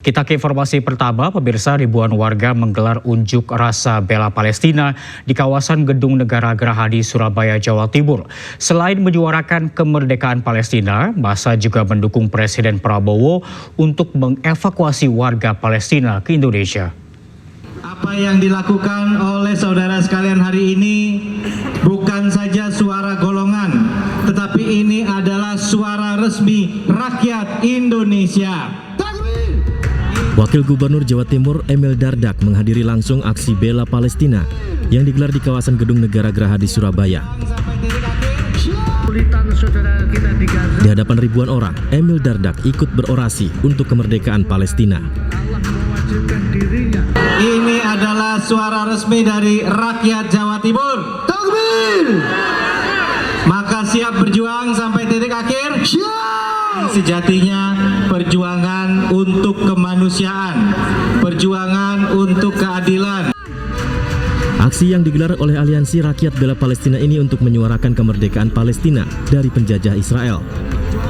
Kita ke informasi pertama, pemirsa, ribuan warga menggelar unjuk rasa bela Palestina di kawasan Gedung Negara Gerahadi, Surabaya, Jawa Timur. Selain menyuarakan kemerdekaan Palestina, massa juga mendukung Presiden Prabowo untuk mengevakuasi warga Palestina ke Indonesia. Apa yang dilakukan oleh saudara sekalian hari ini bukan saja suara golongan, tetapi ini adalah suara resmi rakyat Indonesia. Wakil Gubernur Jawa Timur Emil Dardak menghadiri langsung aksi bela Palestina yang digelar di kawasan Gedung Negara Gerahadi, Surabaya. Di hadapan ribuan orang, Emil Dardak ikut berorasi untuk kemerdekaan Palestina. Ini adalah suara resmi dari rakyat Jawa Timur. Takbir! Maka siap berjuang sampai titik akhir? Siap! Sejatinya perjuangan untuk kemanusiaan, perjuangan untuk keadilan. Aksi yang digelar oleh Aliansi Rakyat Bela Palestina ini untuk menyuarakan kemerdekaan Palestina dari penjajah Israel.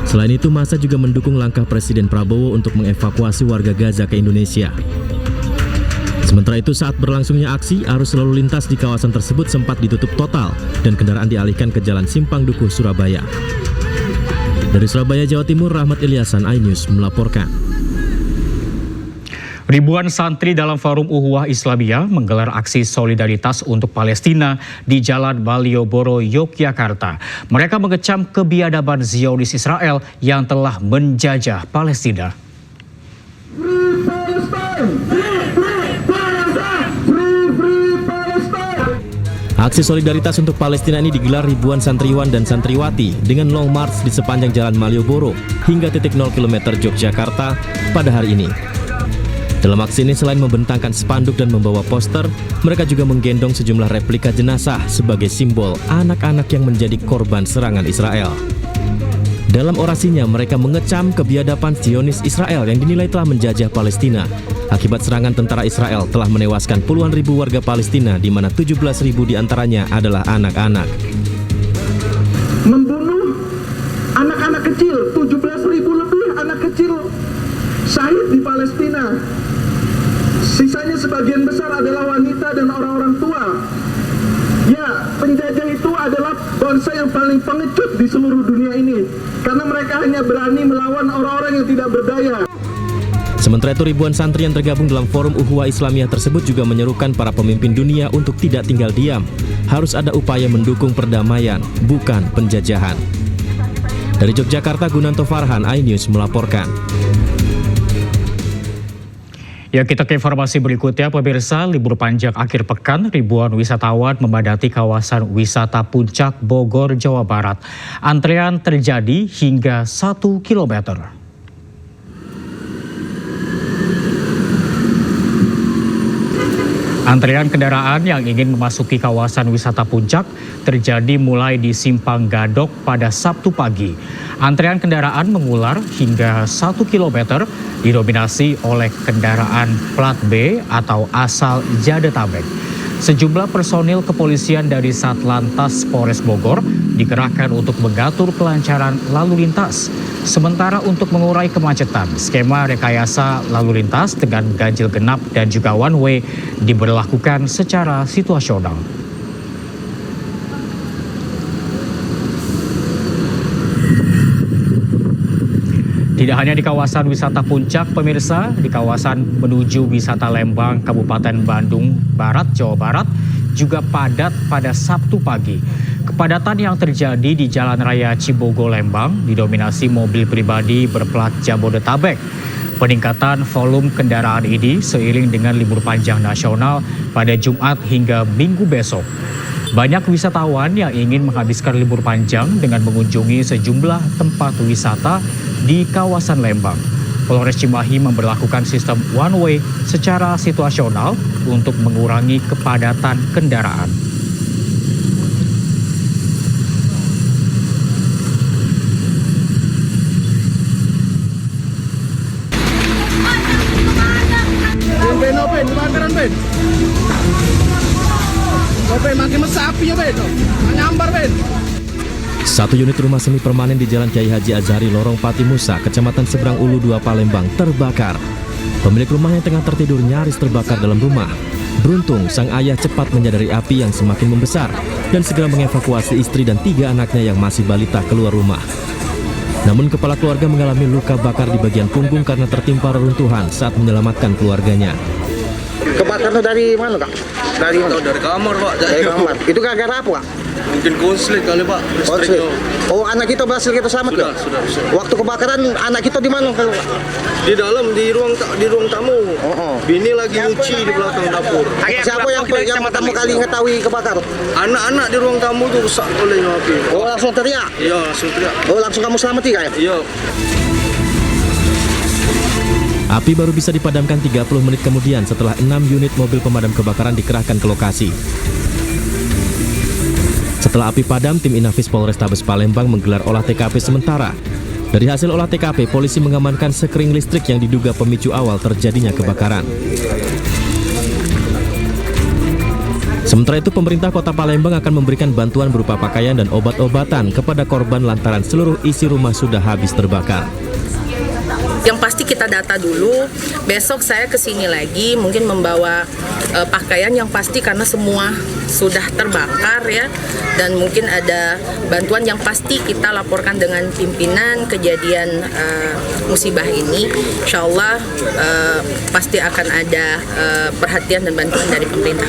Selain itu, massa juga mendukung langkah Presiden Prabowo untuk mengevakuasi warga Gaza ke Indonesia. Sementara itu, saat berlangsungnya aksi, arus lalu lintas di kawasan tersebut sempat ditutup total dan kendaraan dialihkan ke Jalan Simpang Dukuh, Surabaya. Dari Surabaya, Jawa Timur, Rahmat Ilyasan, iNews melaporkan. Ribuan santri dalam Forum Ukhuwah Islamiyah menggelar aksi solidaritas untuk Palestina di Jalan Malioboro, Yogyakarta. Mereka mengecam kebiadaban Zionis Israel yang telah menjajah Palestina. Aksi solidaritas untuk Palestina ini digelar ribuan santriwan dan santriwati dengan long march di sepanjang Jalan Malioboro hingga titik 0 km Yogyakarta pada hari ini. Dalam aksi ini, selain membentangkan spanduk dan membawa poster, mereka juga menggendong sejumlah replika jenazah sebagai simbol anak-anak yang menjadi korban serangan Israel. Dalam orasinya, mereka mengecam kebiadaban Zionis Israel yang dinilai telah menjajah Palestina. Akibat serangan tentara Israel telah menewaskan puluhan ribu warga Palestina, di mana 17.000 diantaranya adalah anak-anak. Membunuh anak-anak kecil, 17.000 lebih anak kecil syahid di Palestina. Sisanya sebagian besar adalah wanita dan orang-orang tua. Ya, penjajah itu adalah bangsa yang paling pengecut di seluruh dunia ini, karena mereka hanya berani melawan orang-orang yang tidak berdaya. Sementara itu, ribuan santri yang tergabung dalam Forum Ukhuwah Islamiyah tersebut juga menyerukan para pemimpin dunia untuk tidak tinggal diam. Harus ada upaya mendukung perdamaian, bukan penjajahan. Dari Yogyakarta, Gunanto Farhan, iNews melaporkan. Ya, kita ke informasi berikutnya, pemirsa. Libur panjang akhir pekan, ribuan wisatawan memadati kawasan wisata Puncak Bogor, Jawa Barat. Antrean terjadi hingga 1 kilometer. Antrean kendaraan yang ingin memasuki kawasan wisata Puncak terjadi mulai di Simpang Gadok pada Sabtu pagi. Antrean kendaraan mengular hingga 1 km didominasi oleh kendaraan plat B atau asal Jabodetabek. Sejumlah personil kepolisian dari Satlantas Polres Bogor dikerahkan untuk mengatur kelancaran lalu lintas. Sementara untuk mengurai kemacetan, skema rekayasa lalu lintas dengan ganjil genap dan juga one way diberlakukan secara situasional. Tidak hanya di kawasan wisata Puncak, pemirsa, di kawasan menuju wisata Lembang, Kabupaten Bandung Barat, Jawa Barat, juga padat pada Sabtu pagi. Kepadatan yang terjadi di Jalan Raya Cibogo Lembang didominasi mobil pribadi berplat Jabodetabek. Peningkatan volume kendaraan ini seiring dengan libur panjang nasional pada Jumat hingga Minggu besok. Banyak wisatawan yang ingin menghabiskan libur panjang dengan mengunjungi sejumlah tempat wisata di kawasan Lembang. Polres Cimahi memberlakukan sistem one way secara situasional untuk mengurangi kepadatan kendaraan. Makin mesapi ya, Ben. Nyambar, Ben. Satu unit rumah semi permanen di Jalan Kiai Haji Azhari, Lorong Pati Musa, Kecamatan Seberang Ulu 2, Palembang terbakar. Pemilik rumah yang tengah tertidur nyaris terbakar dalam rumah. Beruntung, sang ayah cepat menyadari api yang semakin membesar dan segera mengevakuasi istri dan 3 anaknya yang masih balita keluar rumah. Namun kepala keluarga mengalami luka bakar di bagian punggung karena tertimpa reruntuhan saat menyelamatkan keluarganya. Kebakarnya dari mana, Kak? Dari mana? Dari kamar, Pak. Dari kamar. Itu gara-gara apa, Kak? Mungkin konslet kali, Pak. Konslet. Oh, anak kita berhasil kita selamat, Sudah. Waktu kebakaran anak kita di mana, Kak? Di dalam, di ruang tamu. Bini lagi nyuci di belakang dapur. Siapa yang pertama kali mengetahui kebakar? Anak-anak di ruang tamu itu rusak oleh api. Oh, langsung teriak? Iya, langsung teriak. Oh, langsung kamu selamati, Kak? Iya. Api baru bisa dipadamkan 30 menit kemudian setelah 6 unit mobil pemadam kebakaran dikerahkan ke lokasi. Setelah api padam, tim Inafis Polrestabes Palembang menggelar olah TKP sementara. Dari hasil olah TKP, polisi mengamankan sekring listrik yang diduga pemicu awal terjadinya kebakaran. Sementara itu, pemerintah Kota Palembang akan memberikan bantuan berupa pakaian dan obat-obatan kepada korban lantaran seluruh isi rumah sudah habis terbakar. Yang pasti kita data dulu, besok saya kesini lagi mungkin membawa pakaian yang pasti karena semua sudah terbakar ya, dan mungkin ada bantuan yang pasti kita laporkan dengan pimpinan kejadian musibah ini. Insya Allah pasti akan ada perhatian dan bantuan dari pemerintah.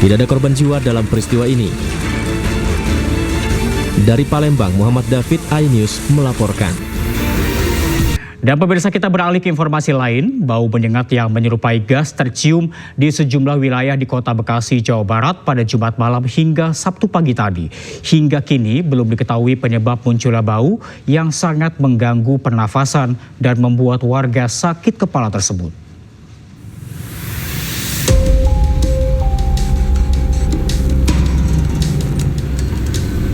Tidak ada korban jiwa dalam peristiwa ini. Dari Palembang, Muhammad David, iNews melaporkan. Dan pemirsa, kita beralih ke informasi lain. Bau menyengat yang menyerupai gas tercium di sejumlah wilayah di Kota Bekasi, Jawa Barat pada Jumat malam hingga Sabtu pagi tadi. Hingga kini belum diketahui penyebab munculnya bau yang sangat mengganggu pernafasan dan membuat warga sakit kepala tersebut.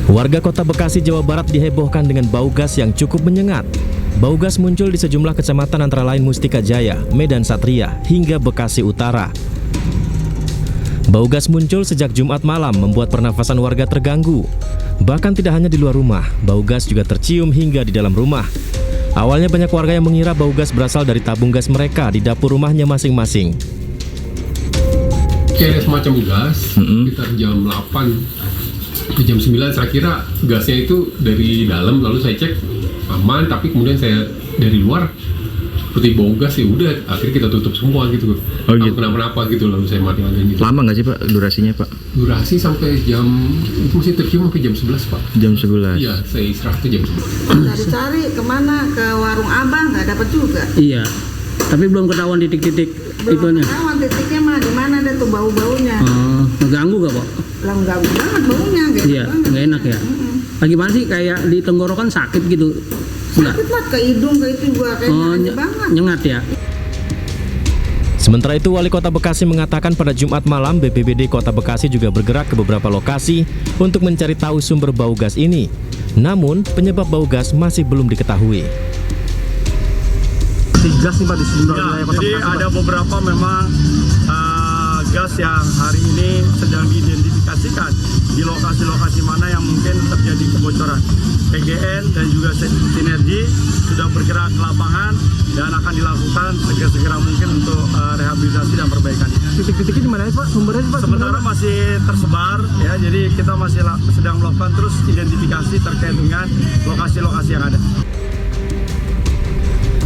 Warga Kota Bekasi, Jawa Barat dihebohkan dengan bau gas yang cukup menyengat. Bau gas muncul di sejumlah kecamatan antara lain Mustika Jaya, Medan Satria, hingga Bekasi Utara. Bau gas muncul sejak Jumat malam membuat pernafasan warga terganggu. Bahkan tidak hanya di luar rumah, bau gas juga tercium hingga di dalam rumah. Awalnya banyak warga yang mengira bau gas berasal dari tabung gas mereka di dapur rumahnya masing-masing. Kayak semacam gas, sekitar jam 8 ke jam 9 saya kira gasnya itu dari dalam, lalu saya cek aman, tapi kemudian saya dari luar seperti bau gas, ya udah akhirnya kita tutup semua gitu. Oh gitu. Kenapa gitu, lalu saya matiin gitu. Lama nggak sih Pak durasinya Pak? Durasi sampai jam, itu masih tercium sampai jam 11 Pak. Jam 11? Iya, saya istirahat tuh jam 11. Cari-cari kemana, ke warung abang nggak dapat juga. Iya, tapi belum ketahuan titik-titik itunya. Belum ketahuan titiknya mah di mana ada tuh bau-baunya. Mengganggu gak Pak? Lah mengganggu banget baunya, gitu. Iya, nggak enak ya. Bagaimana sih, kayak di tenggorokan sakit gitu? Sakit lah, ke hidung, ke itu juga kayak banget. Nyengat ya. Sementara itu, Wali Kota Bekasi mengatakan pada Jumat malam BPBD Kota Bekasi juga bergerak ke beberapa lokasi untuk mencari tahu sumber bau gas ini. Namun, penyebab bau gas masih belum diketahui. Gas nih Pak di sejumlah wilayah Kota Bekasi. Jadi ada beberapa memang gas yang hari ini sedang diidentifikasikan di lokasi-lokasi mana yang mungkin terjadi kebocoran. PGN dan juga Sinergi sudah bergerak ke lapangan dan akan dilakukan segera mungkin untuk rehabilitasi dan perbaikan. Titik-titiknya di mana Pak? Sumbernya Pak? Sementara masih tersebar ya, jadi kita masih sedang melakukan terus identifikasi terkait dengan lokasi-lokasi yang ada.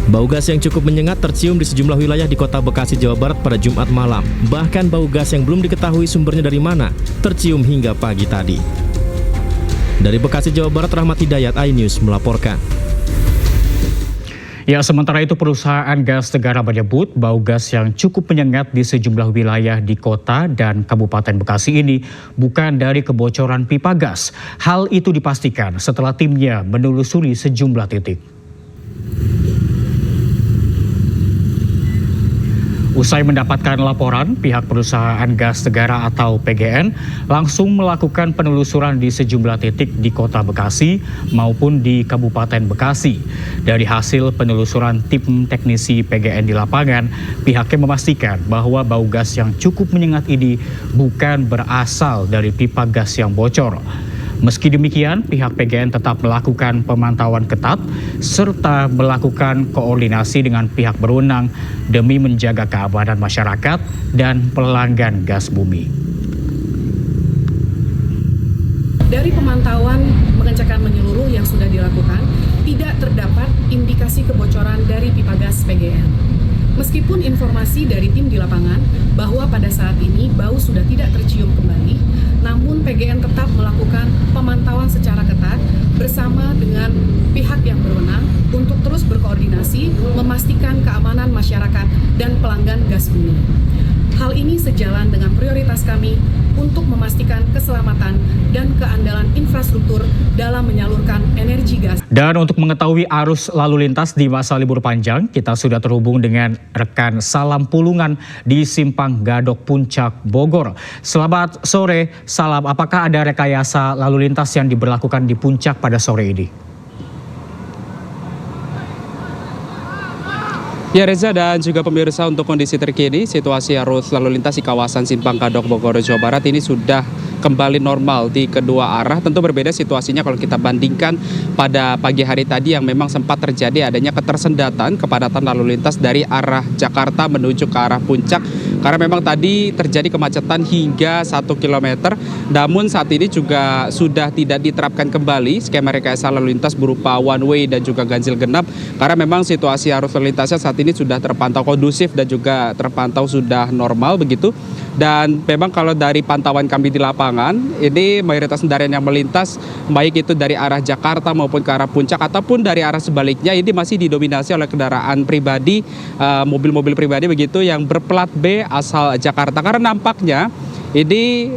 Bau gas yang cukup menyengat tercium di sejumlah wilayah di Kota Bekasi, Jawa Barat pada Jumat malam. Bahkan bau gas yang belum diketahui sumbernya dari mana tercium hingga pagi tadi. Dari Bekasi, Jawa Barat, Rahmat Hidayat, iNews melaporkan. Ya, sementara itu perusahaan gas negara menyebut bau gas yang cukup menyengat di sejumlah wilayah di kota dan Kabupaten Bekasi ini bukan dari kebocoran pipa gas. Hal itu dipastikan setelah timnya menelusuri sejumlah titik. Usai mendapatkan laporan, pihak perusahaan gas negara atau PGN langsung melakukan penelusuran di sejumlah titik di Kota Bekasi maupun di Kabupaten Bekasi. Dari hasil penelusuran tim teknisi PGN di lapangan, pihaknya memastikan bahwa bau gas yang cukup menyengat ini bukan berasal dari pipa gas yang bocor. Meski demikian, pihak PGN tetap melakukan pemantauan ketat serta melakukan koordinasi dengan pihak berwenang demi menjaga keamanan masyarakat dan pelanggan gas bumi. Dari pemantauan pengecekan menyeluruh yang sudah dilakukan, tidak terdapat indikasi kebocoran dari pipa gas PGN. Meskipun informasi dari tim di lapangan bahwa pada saat ini bau sudah tidak tercium kembali, namun PGN tetap melakukan pemantauan secara ketat bersama dengan pihak yang berwenang untuk terus berkoordinasi memastikan keamanan masyarakat dan pelanggan gas bumi. Hal ini sejalan dengan prioritas kami untuk memastikan keselamatan dan keandalan infrastruktur dalam menyalurkan energi gas. Dan untuk mengetahui arus lalu lintas di masa libur panjang, kita sudah terhubung dengan rekan Salam Pulungan di Simpang Gadok Puncak Bogor. Selamat sore, Salam. Apakah ada rekayasa lalu lintas yang diberlakukan di Puncak pada sore ini? Ya Reza dan juga pemirsa, untuk kondisi terkini situasi arus lalu lintas di kawasan Simpang Gadok Bogor Jawa Barat ini sudah kembali normal di kedua arah. Tentu berbeda situasinya kalau kita bandingkan pada pagi hari tadi yang memang sempat terjadi adanya ketersendatan kepadatan lalu lintas dari arah Jakarta menuju ke arah Puncak. Karena memang tadi terjadi kemacetan hingga 1 km. Namun saat ini juga sudah tidak diterapkan kembali skema rekayasa lalu lintas berupa one way dan juga ganjil genap. Karena memang situasi arus lalu lintasnya saat ini sudah terpantau kondusif dan juga terpantau sudah normal begitu. Dan memang kalau dari pantauan kami di lapangan, ini mayoritas kendaraan yang melintas baik itu dari arah Jakarta maupun ke arah Puncak ataupun dari arah sebaliknya ini masih didominasi oleh kendaraan pribadi, mobil-mobil pribadi begitu yang berplat B asal Jakarta. Karena nampaknya ini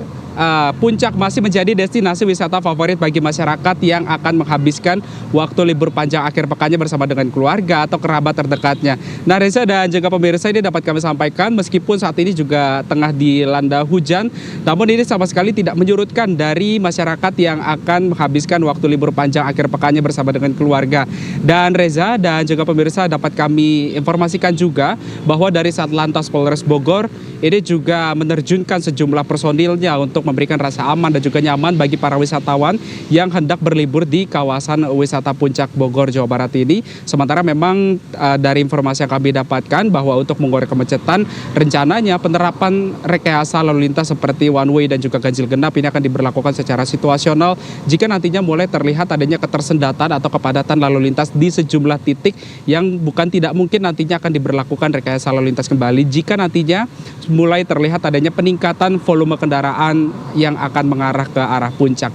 Puncak masih menjadi destinasi wisata favorit bagi masyarakat yang akan menghabiskan waktu libur panjang akhir pekannya bersama dengan keluarga atau kerabat terdekatnya. Nah Reza dan juga pemirsa, ini dapat kami sampaikan meskipun saat ini juga tengah dilanda hujan, namun ini sama sekali tidak menyurutkan dari masyarakat yang akan menghabiskan waktu libur panjang akhir pekannya bersama dengan keluarga. Dan Reza dan juga pemirsa, dapat kami informasikan juga bahwa dari Satlantas Polres Bogor ini juga menerjunkan sejumlah personilnya untuk memberikan rasa aman dan juga nyaman bagi para wisatawan yang hendak berlibur di kawasan wisata Puncak Bogor, Jawa Barat ini. Sementara memang dari informasi yang kami dapatkan bahwa untuk mengurai kemacetan, rencananya penerapan rekayasa lalu lintas seperti one way dan juga ganjil genap ini akan diberlakukan secara situasional jika nantinya mulai terlihat adanya ketersendatan atau kepadatan lalu lintas di sejumlah titik yang bukan tidak mungkin nantinya akan diberlakukan rekayasa lalu lintas kembali jika nantinya mulai terlihat adanya peningkatan volume kendaraan yang akan mengarah ke arah Puncak.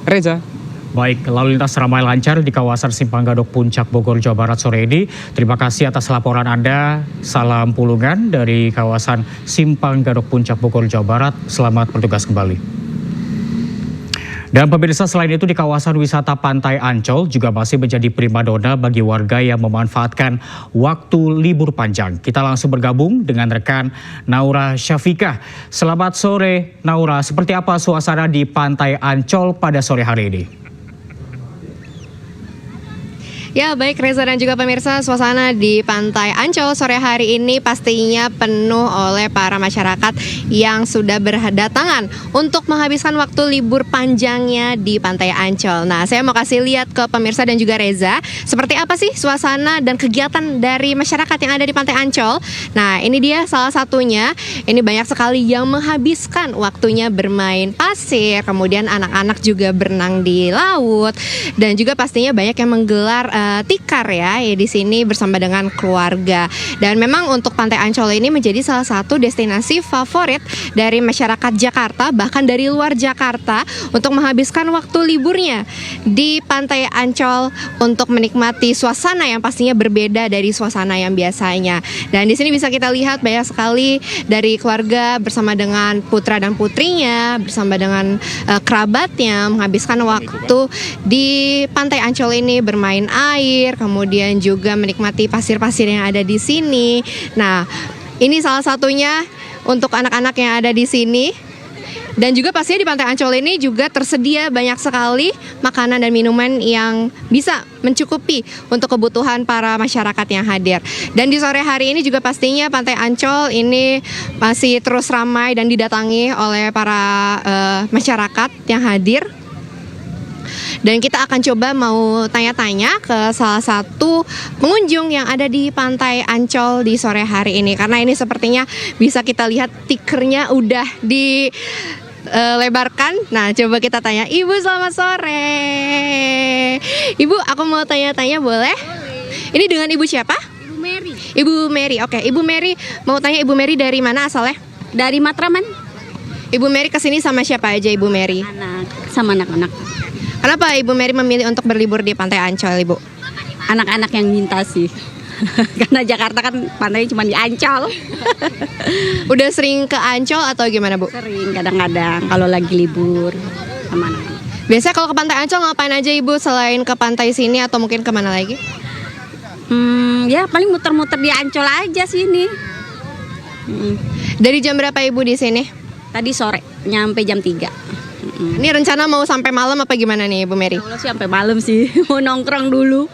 Reza. Baik, lalu lintas ramai lancar di kawasan Simpang Gadok Puncak Bogor, Jawa Barat sore ini. Terima kasih atas laporan Anda. Salam Pulungan dari kawasan Simpang Gadok Puncak Bogor, Jawa Barat. Selamat bertugas kembali. Dan pemirsa, selain itu di kawasan wisata Pantai Ancol juga masih menjadi primadona bagi warga yang memanfaatkan waktu libur panjang. Kita langsung bergabung dengan rekan Naura Syafikah. Selamat sore Naura, seperti apa suasana di Pantai Ancol pada sore hari ini? Ya baik Reza dan juga pemirsa, suasana di Pantai Ancol sore hari ini pastinya penuh oleh para masyarakat yang sudah berdatangan untuk menghabiskan waktu libur panjangnya di Pantai Ancol. Nah, saya mau kasih lihat ke pemirsa dan juga Reza, seperti apa sih suasana dan kegiatan dari masyarakat yang ada di Pantai Ancol. Nah, ini dia salah satunya. Ini banyak sekali yang menghabiskan waktunya bermain pasir, kemudian anak-anak juga berenang di laut, dan juga pastinya banyak yang menggelar tikar ya di sini bersama dengan keluarga. Dan memang untuk Pantai Ancol ini menjadi salah satu destinasi favorit dari masyarakat Jakarta, bahkan dari luar Jakarta, untuk menghabiskan waktu liburnya di Pantai Ancol untuk menikmati suasana yang pastinya berbeda dari suasana yang biasanya. Dan di sini bisa kita lihat banyak sekali dari keluarga bersama dengan putra dan putrinya, bersama dengan kerabatnya menghabiskan waktu di Pantai Ancol ini bermain air, kemudian juga menikmati pasir-pasir yang ada di sini. Nah, ini salah satunya untuk anak-anak yang ada di sini. Dan juga pastinya di Pantai Ancol ini juga tersedia banyak sekali makanan dan minuman yang bisa mencukupi untuk kebutuhan para masyarakat yang hadir. Dan di sore hari ini juga pastinya Pantai Ancol ini masih terus ramai dan didatangi oleh para masyarakat yang hadir. Dan kita akan coba mau tanya-tanya ke salah satu pengunjung yang ada di Pantai Ancol di sore hari ini. Karena ini sepertinya bisa kita lihat tikernya udah dilebarkan. Nah, coba kita tanya. Ibu, selamat sore. Ibu, aku mau tanya-tanya boleh? Ini dengan Ibu siapa? Ibu Mary. Ibu Mary, oke. Ibu Mary, mau tanya Ibu Mary dari mana asalnya? Dari Matraman. Ibu Mary kesini sama siapa aja Ibu Mary? Sama anak-anak. Kenapa Ibu Mary memilih untuk berlibur di Pantai Ancol, Ibu? Anak-anak yang minta sih. Karena Jakarta kan pantainya cuma di Ancol. Udah sering ke Ancol atau gimana, Bu? Sering, kadang-kadang kalau lagi libur sama anak. Biasanya kalau ke Pantai Ancol ngapain aja Ibu selain ke pantai sini atau mungkin kemana lagi? Ya paling muter-muter di Ancol aja sini. Dari jam berapa Ibu di sini? Tadi sore, nyampe jam 3. Ini rencana mau sampai malam apa gimana nih Ibu Mary? Kalau sih sampai malam sih, mau nongkrong dulu.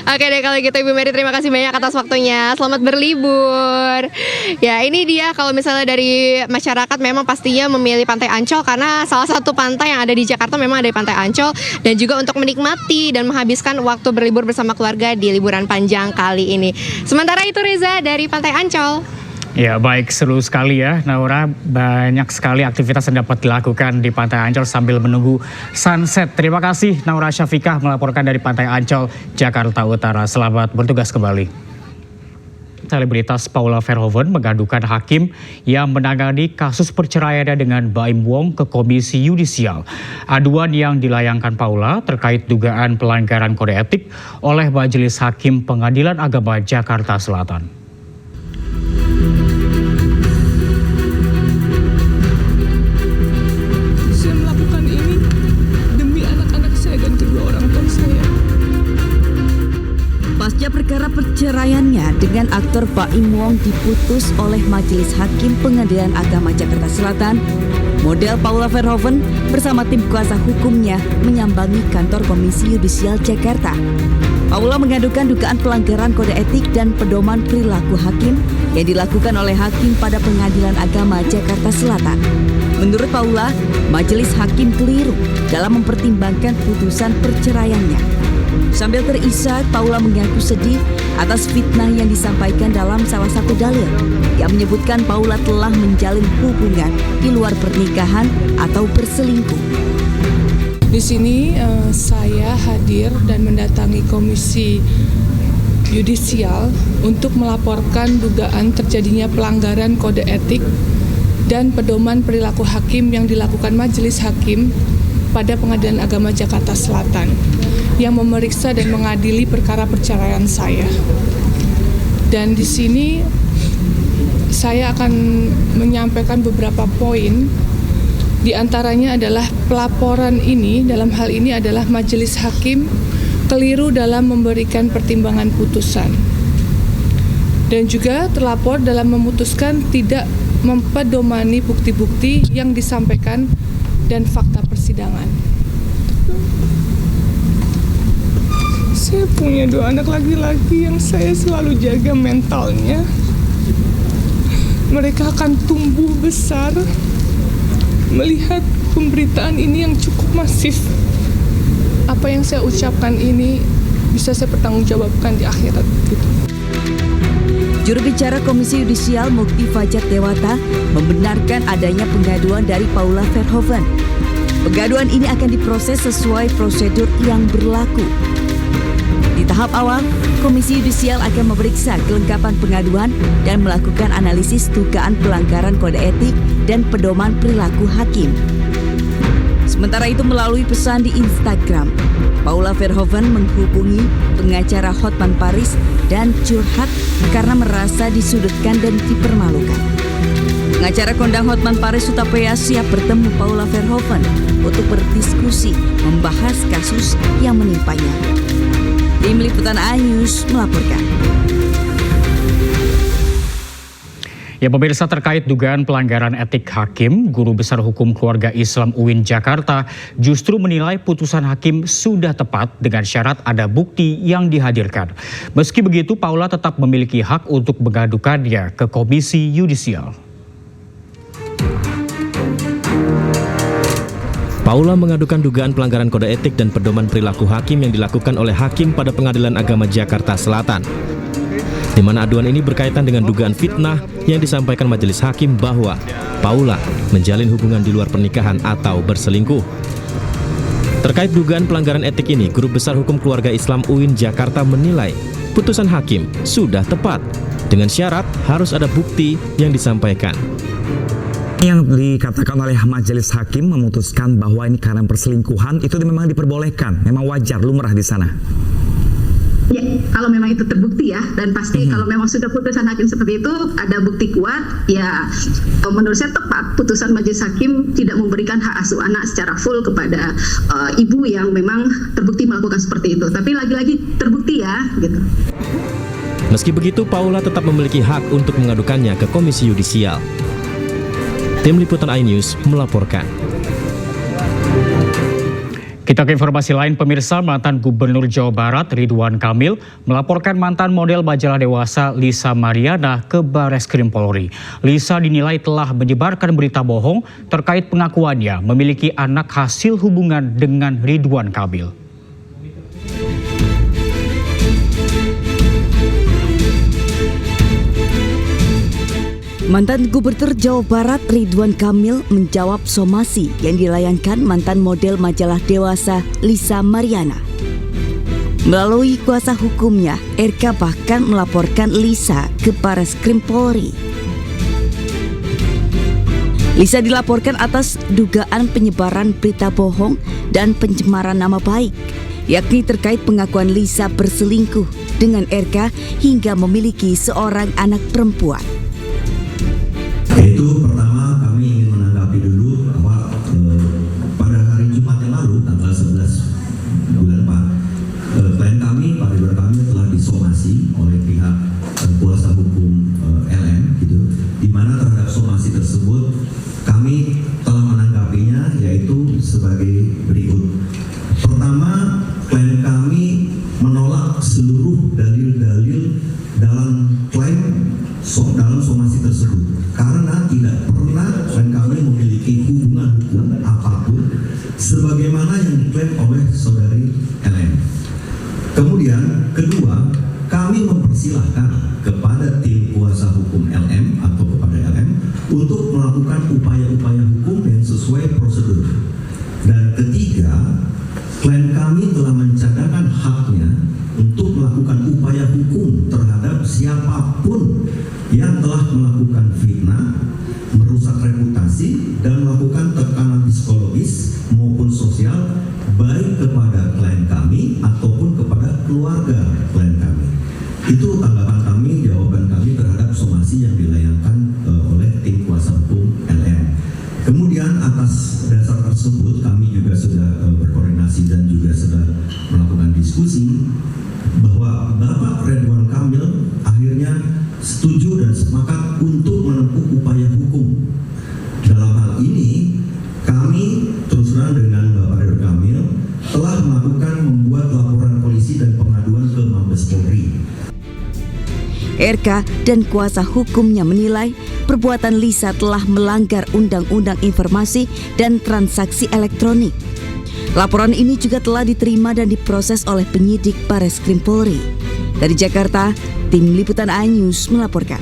Oke deh kalau gitu Ibu Mary, terima kasih banyak atas waktunya. Selamat berlibur. Ya ini dia, kalau misalnya dari masyarakat memang pastinya memilih Pantai Ancol karena salah satu pantai yang ada di Jakarta memang ada di Pantai Ancol, dan juga untuk menikmati dan menghabiskan waktu berlibur bersama keluarga di liburan panjang kali ini. Sementara itu Reza dari Pantai Ancol. Ya baik, seru sekali ya Naura, banyak sekali aktivitas yang dapat dilakukan di Pantai Ancol sambil menunggu sunset. Terima kasih Naura Syafikah melaporkan dari Pantai Ancol, Jakarta Utara. Selamat bertugas kembali. Selebritas Paula Verhoeven mengadukan hakim yang menangani kasus perceraiannya dengan Baim Wong ke Komisi Yudisial. Aduan yang dilayangkan Paula terkait dugaan pelanggaran kode etik oleh Majelis Hakim Pengadilan Agama Jakarta Selatan. Pasca perkara perceraiannya dengan aktor Baim Wong diputus oleh Majelis Hakim Pengadilan Agama Jakarta Selatan, model Paula Verhoeven bersama tim kuasa hukumnya menyambangi kantor Komisi Yudisial Jakarta. Paula mengadukan dugaan pelanggaran kode etik dan pedoman perilaku hakim yang dilakukan oleh hakim pada Pengadilan Agama Jakarta Selatan. Menurut Paula, Majelis Hakim keliru dalam mempertimbangkan putusan perceraiannya. Sambil terisak, Paula mengaku sedih atas fitnah yang disampaikan dalam salah satu dalil yang menyebutkan Paula telah menjalin hubungan di luar pernikahan atau berselingkuh. Di sini saya hadir dan mendatangi Komisi Yudisial untuk melaporkan dugaan terjadinya pelanggaran kode etik dan pedoman perilaku hakim yang dilakukan Majelis Hakim pada Pengadilan Agama Jakarta Selatan yang memeriksa dan mengadili perkara perceraian saya. Dan di sini saya akan menyampaikan beberapa poin. Di antaranya adalah pelaporan ini, dalam hal ini adalah Majelis Hakim keliru dalam memberikan pertimbangan putusan. Dan juga terlapor dalam memutuskan tidak mempedomani bukti-bukti yang disampaikan dan fakta persidangan. Saya punya 2 anak laki-laki yang saya selalu jaga mentalnya. Mereka akan tumbuh besar melihat pemberitaan ini yang cukup masif. Apa yang saya ucapkan ini bisa saya pertanggungjawabkan di akhirat. Juru bicara Komisi Yudisial Mukti Fajar Dewata membenarkan adanya pengaduan dari Paula Verhoeven. Pengaduan ini akan diproses sesuai prosedur yang berlaku. Di tahap awal, Komisi Yudisial akan memeriksa kelengkapan pengaduan dan melakukan analisis dugaan pelanggaran kode etik dan pedoman perilaku hakim. Sementara itu melalui pesan di Instagram, Paula Verhoeven menghubungi pengacara Hotman Paris dan curhat karena merasa disudutkan dan dipermalukan. Pengacara kondang Hotman Paris Hutapea siap bertemu Paula Verhoeven untuk berdiskusi membahas kasus yang menimpanya. Tim Liputan iNews melaporkan. Ya pemirsa, terkait dugaan pelanggaran etik hakim, Guru Besar Hukum Keluarga Islam UIN Jakarta justru menilai putusan hakim sudah tepat dengan syarat ada bukti yang dihadirkan. Meski begitu, Paula tetap memiliki hak untuk mengadukannya ke Komisi Yudisial. Paula mengadukan dugaan pelanggaran kode etik dan pedoman perilaku hakim yang dilakukan oleh hakim pada Pengadilan Agama Jakarta Selatan, di mana aduan ini berkaitan dengan dugaan fitnah yang disampaikan majelis hakim bahwa Paula menjalin hubungan di luar pernikahan atau berselingkuh. Terkait dugaan pelanggaran etik ini, Guru Besar Hukum Keluarga Islam UIN Jakarta menilai putusan hakim sudah tepat, dengan syarat harus ada bukti yang disampaikan. Yang dikatakan oleh majelis hakim memutuskan bahwa ini karena perselingkuhan itu memang diperbolehkan, memang wajar, lumrah di sana. Ya, kalau memang itu terbukti ya, dan pasti kalau memang sudah putusan hakim seperti itu, ada bukti kuat, ya menurut saya tepat putusan majelis hakim tidak memberikan hak asuh anak secara full kepada ibu yang memang terbukti melakukan seperti itu. Tapi lagi-lagi terbukti ya, gitu. Meski begitu, Paula tetap memiliki hak untuk mengadukannya ke Komisi Yudisial. Tim Liputan iNews melaporkan. Kita ke informasi lain, pemirsa. Mantan Gubernur Jawa Barat Ridwan Kamil melaporkan mantan model majalah dewasa Lisa Mariana ke Bareskrim Polri. Lisa dinilai telah menyebarkan berita bohong terkait pengakuannya memiliki anak hasil hubungan dengan Ridwan Kamil. Mantan Gubernur Jawa Barat Ridwan Kamil menjawab somasi yang dilayangkan mantan model majalah dewasa Lisa Mariana. Melalui kuasa hukumnya, RK bahkan melaporkan Lisa ke Bareskrim Polri. Lisa dilaporkan atas dugaan penyebaran berita bohong dan pencemaran nama baik, yakni terkait pengakuan Lisa berselingkuh dengan RK hingga memiliki seorang anak perempuan. Yaitu pertama kami ingin menanggapi dulu bahwa pada hari Jumat yang lalu tanggal 11 bulan 4 klien kami Pak Ridwan Kamil telah disomasi oleh pihak kuasa hukum LM gitu, di mana terhadap somasi tersebut kami telah menanggapinya yaitu sebagai berikut. Pertama, klien kami menolak seluruh dalil-dalil dalam klaim dalam somasi tersebut karena tidak pernah klien kami memiliki hubungan hukum apapun sebagaimana yang diklaim oleh saudari LM. Kemudian kedua, kami mempersilahkan kepada tim kuasa hukum LM atau kepada LM untuk melakukan upaya-upaya hukum yang sesuai prosedur. Dan ketiga, klien kami telah mencadangkan haknya untuk melakukan upaya hukum terhadap siapapun yang telah melakukan fitnah, merusak reputasi, dan melakukan tekanan psikologis maupun sosial baik kepada klien kami ataupun kepada keluarga klien kami. Itu tanggapan kami, jawaban kami terhadap somasi yang dilayangkan oleh tim kuasa hukum LM. Kemudian atas dasar tersebut kami juga sudah berkoordinasi dan juga sudah melakukan diskusi bahwa Bapak Ridwan Kamil akhirnya setuju dan sepakat untuk menempuh upaya hukum. Dalam hal ini kami terus terang dengan Bapak Ridwan Kamil telah membuat laporan polisi dan pengaduan ke Mabes Polri. RK dan kuasa hukumnya menilai perbuatan Lisa telah melanggar Undang-Undang Informasi dan Transaksi Elektronik. Laporan ini juga telah diterima dan diproses oleh penyidik Bareskrim Polri. Dari Jakarta, Tim Liputan iNews melaporkan.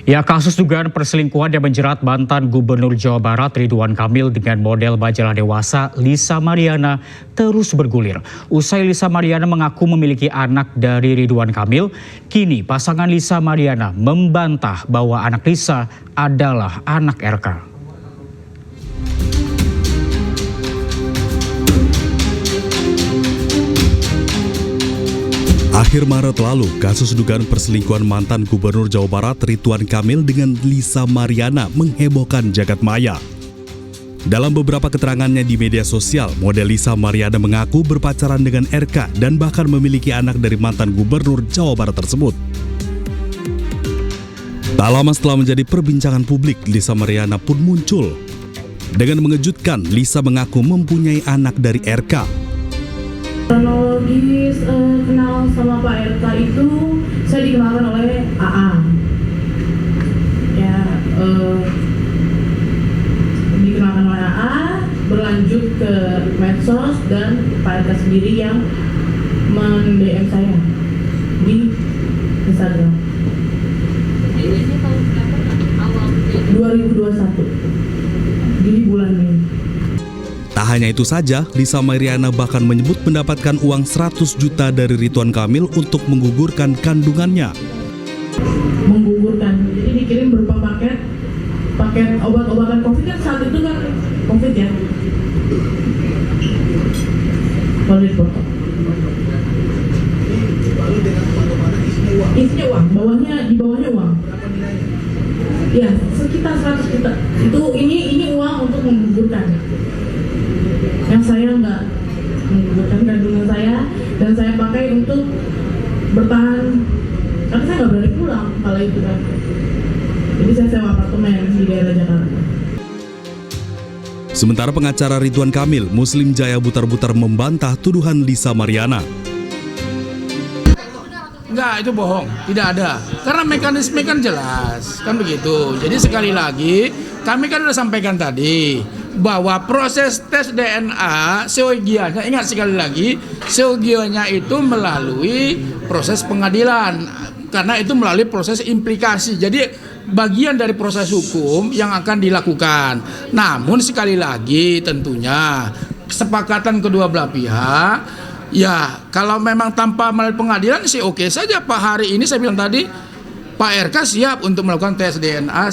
Ya, kasus dugaan perselingkuhan yang menjerat mantan Gubernur Jawa Barat Ridwan Kamil dengan model majalah dewasa Lisa Mariana terus bergulir. Usai Lisa Mariana mengaku memiliki anak dari Ridwan Kamil, kini pasangan Lisa Mariana membantah bahwa anak Lisa adalah anak RK. Akhir Maret lalu, kasus dugaan perselingkuhan mantan Gubernur Jawa Barat Ridwan Kamil dengan Lisa Mariana menghebohkan jagat maya. Dalam beberapa keterangannya di media sosial, model Lisa Mariana mengaku berpacaran dengan RK dan bahkan memiliki anak dari mantan Gubernur Jawa Barat tersebut. Tak lama setelah menjadi perbincangan publik, Lisa Mariana pun muncul. Dengan mengejutkan, Lisa mengaku mempunyai anak dari RK. Kronologis kenal sama Pak RK itu saya dikenalkan oleh AA. Ya, dikenalkan oleh AA, medsos dan Pak RK sendiri yang men-DM saya di Instagram. Ini tahun berapa? Awal 2021 di bulan Mei. Tak hanya itu saja, Lisa Mariana bahkan menyebut mendapatkan uang 100 juta dari Ridwan Kamil untuk menggugurkan kandungannya. Menggugurkan, jadi dikirim berupa paket obat-obatan COVID kan saat itu kan COVID ya. Kalau dipoto. Isinya uang, di bawahnya uang. Ya, sekitar 100 juta. Ini uang untuk menggugurkan. Yang saya nggak menggugurkan kandungan saya, dan saya pakai untuk bertahan, karena saya nggak berani pulang kalau itu kan. Jadi saya sewa apartemen di daerah Jakarta. Sementara pengacara Ridwan Kamil, Muslim Jaya Butar-Butar membantah tuduhan Lisa Mariana. Enggak, itu bohong, tidak ada. Karena mekanisme kan jelas, kan begitu. Jadi sekali lagi, kami kan sudah sampaikan tadi bahwa proses tes DNA seyogianya, ingat sekali lagi, seyogianya itu melalui proses pengadilan, karena itu melalui proses implikasi. Jadi bagian dari proses hukum yang akan dilakukan. Namun sekali lagi tentunya kesepakatan kedua belah pihak, ya kalau memang tanpa melalui pengadilan sih oke saja Pak. Hari ini saya bilang tadi, Pak RK siap untuk melakukan tes DNA.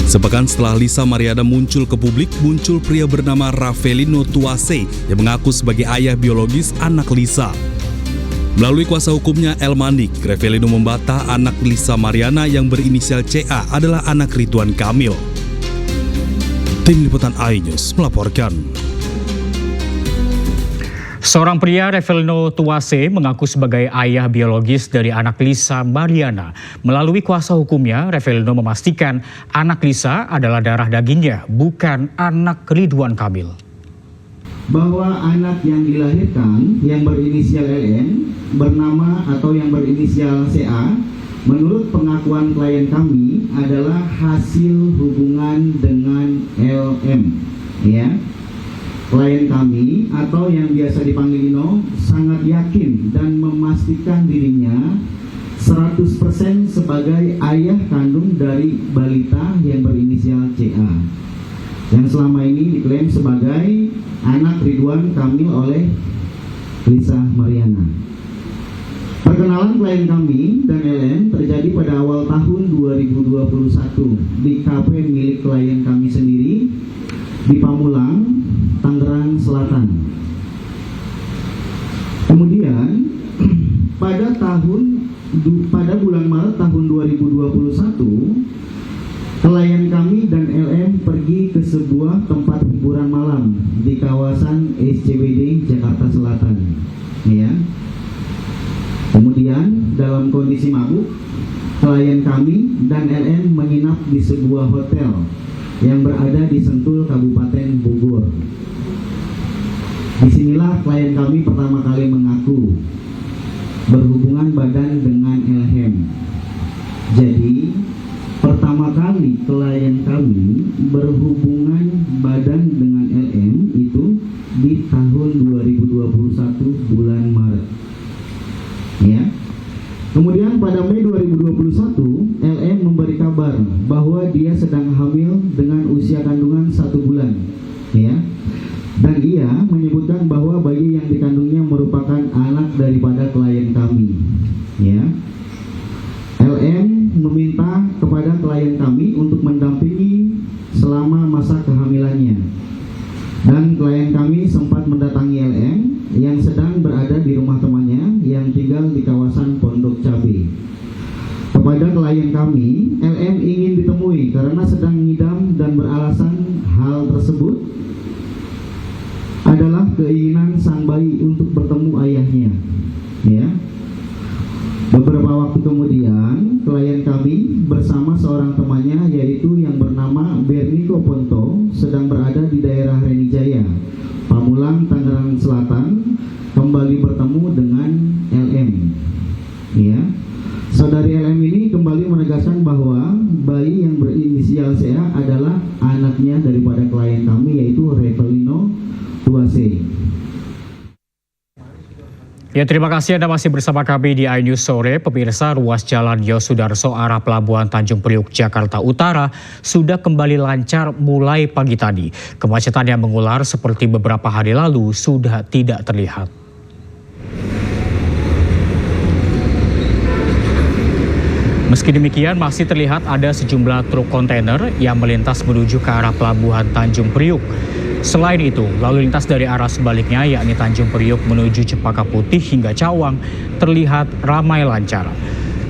Sepekan setelah Lisa Mariana muncul ke publik, muncul pria bernama Ravelino Tuase yang mengaku sebagai ayah biologis anak Lisa. Melalui kuasa hukumnya El Manik, Ravelino membantah anak Lisa Mariana yang berinisial CA adalah anak Ridwan Kamil. Tim Liputan iNews melaporkan. Seorang pria, Ravelino Tuase, mengaku sebagai ayah biologis dari anak Lisa Mariana. Melalui kuasa hukumnya, Ravelino memastikan anak Lisa adalah darah dagingnya, bukan anak Ridwan Kamil. Bahwa anak yang dilahirkan yang berinisial LN bernama atau yang berinisial CA, menurut pengakuan klien kami adalah hasil hubungan dengan LM, ya. Klien kami atau yang biasa dipanggil Ino sangat yakin dan memastikan dirinya 100% sebagai ayah kandung dari balita yang berinisial CA, yang selama ini diklaim sebagai anak Ridwan Kamil oleh Lisa Mariana. Perkenalan klien kami dan LN terjadi pada awal tahun 2021 di kafe milik klien kami sendiri di Pamulang, Tangerang Selatan. Kemudian pada bulan Maret tahun 2021, klien kami dan LM pergi ke sebuah tempat hiburan malam di kawasan SCBD Jakarta Selatan, ya. Kemudian dalam kondisi mabuk, klien kami dan LM menginap di sebuah hotel yang berada di Sentul, Kabupaten Bogor. Disinilah klien kami pertama kali mengaku berhubungan badan dengan LM. Jadi pertama kali klien kami berhubungan badan dengan LM itu di tahun 2021 bulan Maret, ya. Kemudian pada Mei 2021, LM memberi kabar bahwa dia sedang hamil dengan usia kandungan 1 bulan, ya. Dan ia menyebutkan bahwa bayi yang dikandungnya merupakan anak daripada klien kami, ya. LM meminta kepada klien kami untuk mendampingi selama masa kehamilannya. Dan klien kami sempat mendatangi LM yang sedang berada di rumah temannya yang tinggal di kawasan Pondok Cabe. Kepada klien kami, LM ingin ditemui karena sedang ngidam dan beralasan hal tersebut adalah keinginan sang bayi untuk bertemu ayahnya, ya. Beberapa waktu kemudian, klien kami bersama seorang temannya yaitu yang bernama Berniko Ponto sedang berada di daerah Renijaya, Pamulang, Tangerang Selatan, kembali bertemu dengan LM, ya. Saudari LM ini kembali menegaskan bahwa bayi yang berinisial CA adalah anaknya daripada klien kami yaitu Ravelino Tuase. Ya, terima kasih Anda masih bersama kami di iNews Sore. Pemirsa, ruas jalan Yosudarso arah Pelabuhan Tanjung Priok, Jakarta Utara sudah kembali lancar mulai pagi tadi. Kemacetan yang mengular seperti beberapa hari lalu sudah tidak terlihat. Meski demikian, masih terlihat ada sejumlah truk kontainer yang melintas menuju ke arah Pelabuhan Tanjung Priok. Selain itu, lalu lintas dari arah sebaliknya yakni Tanjung Priok menuju Cempaka Putih hingga Cawang terlihat ramai lancar.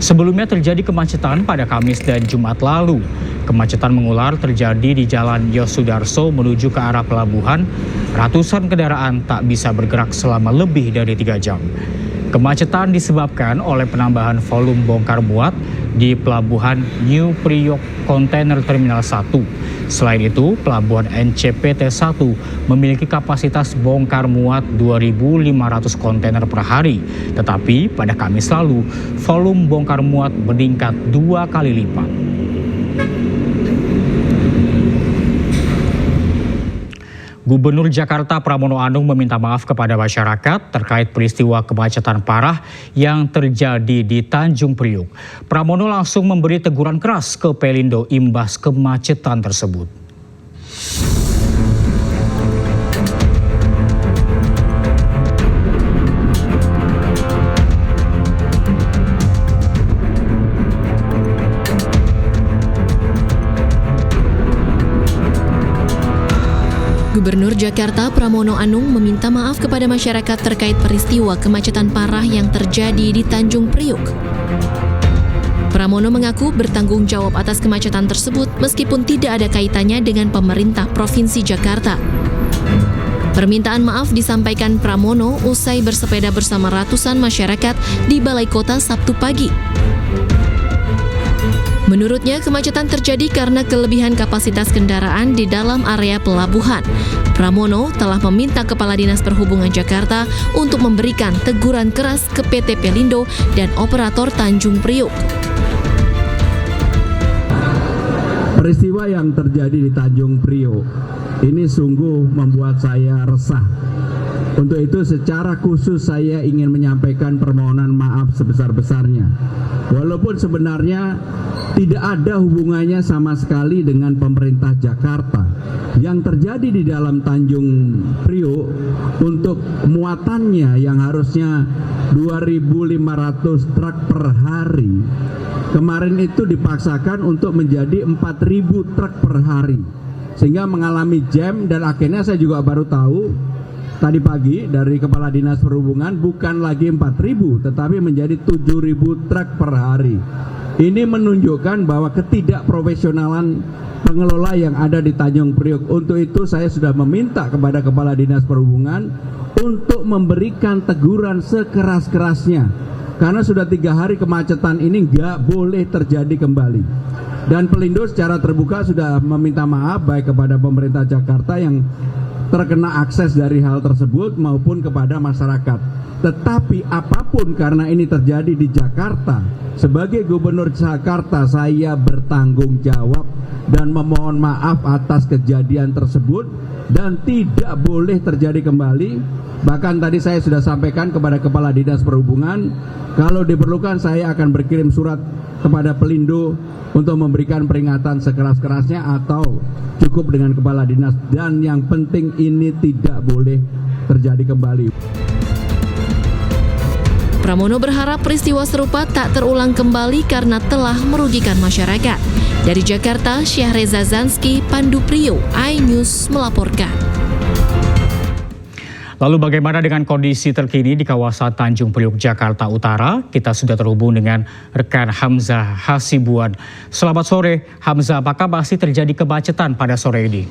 Sebelumnya terjadi kemacetan pada Kamis dan Jumat lalu. Kemacetan mengular terjadi di Jalan Yosudarso menuju ke arah pelabuhan. Ratusan kendaraan tak bisa bergerak selama lebih dari 3 jam. Kemacetan disebabkan oleh penambahan volume bongkar muat di Pelabuhan New Priok Container Terminal 1. Selain itu, Pelabuhan NCPT 1 memiliki kapasitas bongkar muat 2.500 kontainer per hari. Tetapi pada Kamis lalu, volume bongkar muat meningkat 2 kali lipat. Gubernur Jakarta Pramono Anung meminta maaf kepada masyarakat terkait peristiwa kemacetan parah yang terjadi di Tanjung Priok. Pramono langsung memberi teguran keras ke Pelindo imbas kemacetan tersebut. Gubernur Jakarta Pramono Anung meminta maaf kepada masyarakat terkait peristiwa kemacetan parah yang terjadi di Tanjung Priok. Pramono mengaku bertanggung jawab atas kemacetan tersebut meskipun tidak ada kaitannya dengan pemerintah Provinsi Jakarta. Permintaan maaf disampaikan Pramono usai bersepeda bersama ratusan masyarakat di Balai Kota Sabtu pagi. Menurutnya, kemacetan terjadi karena kelebihan kapasitas kendaraan di dalam area pelabuhan. Pramono telah meminta Kepala Dinas Perhubungan Jakarta untuk memberikan teguran keras ke PT Pelindo dan operator Tanjung Priok. Peristiwa yang terjadi di Tanjung Priok ini sungguh membuat saya resah. Untuk itu secara khusus saya ingin menyampaikan permohonan maaf sebesar-besarnya. Walaupun sebenarnya tidak ada hubungannya sama sekali dengan pemerintah Jakarta. Yang terjadi di dalam Tanjung Priok untuk muatannya yang harusnya 2.500 truk per hari, kemarin itu dipaksakan untuk menjadi 4.000 truk per hari. Sehingga mengalami jam dan akhirnya saya juga baru tahu tadi pagi dari Kepala Dinas Perhubungan bukan lagi 4.000 tetapi menjadi 7.000 truk per hari. Ini menunjukkan bahwa ketidakprofesionalan pengelola yang ada di Tanjung Priok. Untuk itu saya sudah meminta kepada Kepala Dinas Perhubungan untuk memberikan teguran sekeras-kerasnya. Karena sudah 3 hari kemacetan ini nggak boleh terjadi kembali. Dan Pelindo secara terbuka sudah meminta maaf baik kepada pemerintah Jakarta yang terkena akses dari hal tersebut maupun kepada masyarakat. Tetapi apapun karena ini terjadi di Jakarta, sebagai Gubernur Jakarta saya bertanggung jawab dan memohon maaf atas kejadian tersebut dan tidak boleh terjadi kembali. Bahkan tadi saya sudah sampaikan kepada Kepala Dinas Perhubungan, kalau diperlukan saya akan berkirim surat kepada Pelindo untuk memberikan peringatan sekeras-kerasnya atau cukup dengan Kepala Dinas. Dan yang penting ini tidak boleh terjadi kembali. Pramono berharap peristiwa serupa tak terulang kembali karena telah merugikan masyarakat. Dari Jakarta, Syahreza Zanski, Pandu Priyo, iNews melaporkan. Lalu bagaimana dengan kondisi terkini di kawasan Tanjung Priok, Jakarta Utara? Kita sudah terhubung dengan rekan Hamzah Hasibuan. Selamat sore, Hamzah. Apakah masih terjadi kemacetan pada sore ini?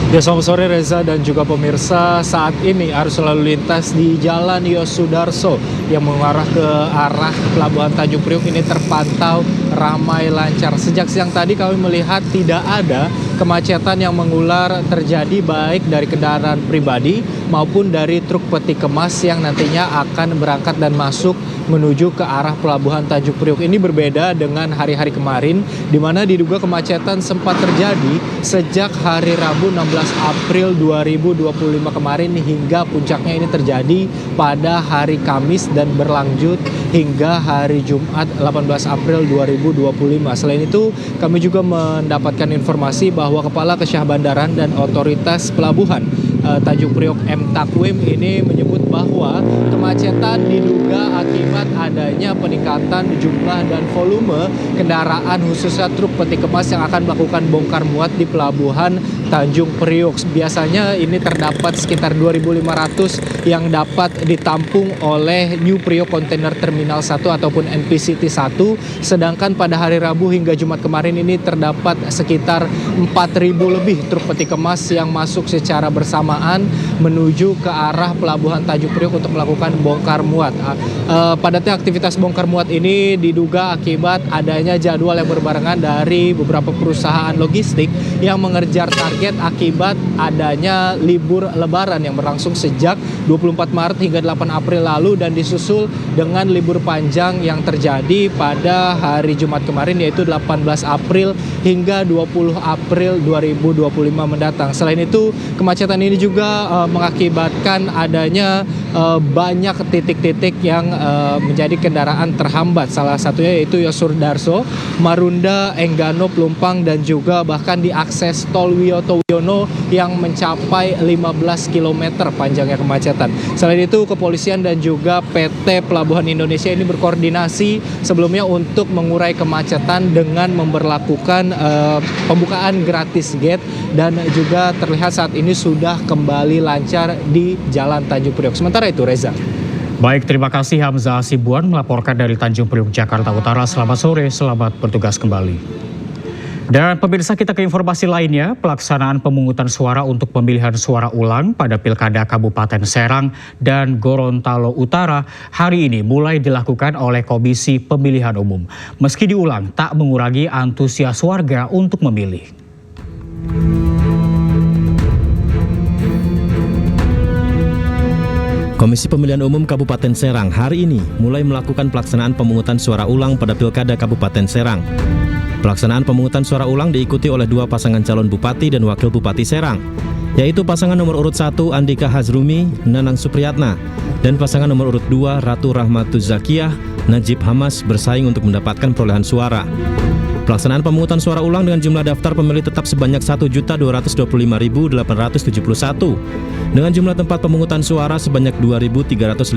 Ya, selamat sore Reza dan juga pemirsa. Saat ini arus lalu lintas di Jalan Yosudarso yang mengarah ke arah Pelabuhan Tanjung Priok ini terpantau ramai lancar. Sejak siang tadi kami melihat tidak ada kemacetan yang mengular terjadi baik dari kendaraan pribadi maupun dari truk peti kemas yang nantinya akan berangkat dan masuk menuju ke arah Pelabuhan Tanjung Priok. Ini berbeda dengan hari-hari kemarin, di mana diduga kemacetan sempat terjadi sejak hari Rabu 16 April 2025 kemarin hingga puncaknya ini terjadi pada hari Kamis dan berlanjut hingga hari Jumat 18 April 2025. Selain itu, kami juga mendapatkan informasi bahwa Kepala Kesyahbandaran dan Otoritas Pelabuhan Tanjung Priok M. Takwim ini menyebut bahwa kemacetan diduga akibat adanya peningkatan jumlah dan volume kendaraan khususnya truk peti kemas yang akan melakukan bongkar muat di Pelabuhan Tanjung Priok. Biasanya ini terdapat sekitar 2.500 yang dapat ditampung oleh New Priok Container Terminal 1 ataupun NPCT 1, sedangkan pada hari Rabu hingga Jumat kemarin ini terdapat sekitar 4.000 lebih truk peti kemas yang masuk secara bersamaan menuju ke arah Pelabuhan Tanjung Priok untuk melakukan bongkar muat. Padatnya aktivitas bongkar muat ini diduga akibat adanya jadwal yang berbarengan dari beberapa perusahaan logistik yang mengejar target akibat adanya libur lebaran yang berlangsung sejak 24 Maret hingga 8 April lalu dan disusul dengan libur panjang yang terjadi pada hari Jumat kemarin yaitu 18 April hingga 20 April 2025 mendatang. Selain itu, kemacetan ini juga mengakibatkan adanya banyak titik-titik yang menjadi kendaraan terhambat. Salah satunya yaitu Yosur Darso, Marunda, Enggano, Pelumpang dan juga bahkan di akses tol Wiyoto Wiono yang mencapai 15 km panjangnya kemacetan. Selain itu, kepolisian dan juga PT Pelabuhan Indonesia ini berkoordinasi sebelumnya untuk mengurai kemacetan dengan memberlakukan pembukaan gratis gate dan juga terlihat saat ini sudah kembali lancar di Jalan Tanjung Priok. Sementara itu, Reza. Baik, terima kasih Hamzah Sibuan melaporkan dari Tanjung Priok, Jakarta Utara. Selamat sore, selamat bertugas kembali. Dan pemirsa, kita ke informasi lainnya. Pelaksanaan pemungutan suara untuk pemilihan suara ulang pada Pilkada Kabupaten Serang dan Gorontalo Utara hari ini mulai dilakukan oleh Komisi Pemilihan Umum. Meski diulang, tak mengurangi antusias warga untuk memilih. Komisi Pemilihan Umum Kabupaten Serang hari ini mulai melakukan pelaksanaan pemungutan suara ulang pada Pilkada Kabupaten Serang. Pelaksanaan pemungutan suara ulang diikuti oleh dua pasangan calon bupati dan wakil bupati Serang, yaitu pasangan nomor urut 1 Andika Hazrumi, Nanang Supriyatna, dan pasangan nomor urut 2 Ratu Rahmatuz Zakiyah, Najib Hamas bersaing untuk mendapatkan perolehan suara. Pelaksanaan pemungutan suara ulang dengan jumlah daftar pemilih tetap sebanyak 1.225.871 dengan jumlah tempat pemungutan suara sebanyak 2.355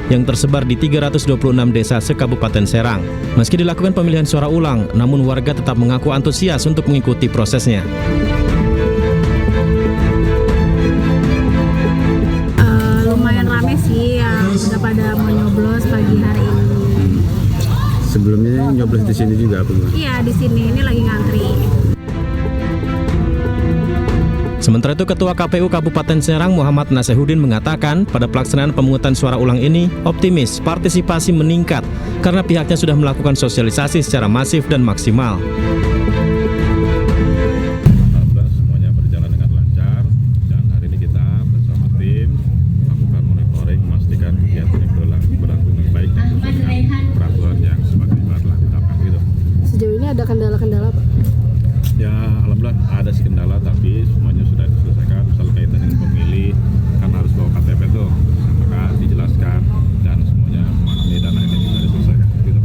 yang tersebar di 326 desa se-Kabupaten Serang. Meski dilakukan pemilihan suara ulang, namun warga tetap mengaku antusias untuk mengikuti prosesnya. Lumayan rame sih yang udah pada mau nyoblos pagi hari ini. Sebelumnya nyoblos di sini juga apa? Iya, di sini ini lagi ngantri. Sementara itu, Ketua KPU Kabupaten Serang Muhammad Nasehudin mengatakan pada pelaksanaan pemungutan suara ulang ini optimis partisipasi meningkat karena pihaknya sudah melakukan sosialisasi secara masif dan maksimal. Semuanya berjalan dengan lancar dan hari ini kita bersama tim melakukan monitoring memastikan kegiatan yang berlangsung dengan baik dan sesuai dengan peraturan yang sebagaimana telah ditetapkan gitu. Sejauh ini ada kendala-kendala, Pak? Ya, alhamdulillah ada sih kendala tapi semuanya sudah diselesaikan. Misalnya kaitan dengan pemilih kan harus bawa KTP tuh, maka dijelaskan dan semuanya memahami dan akhirnya bisa diselesaikan gitu.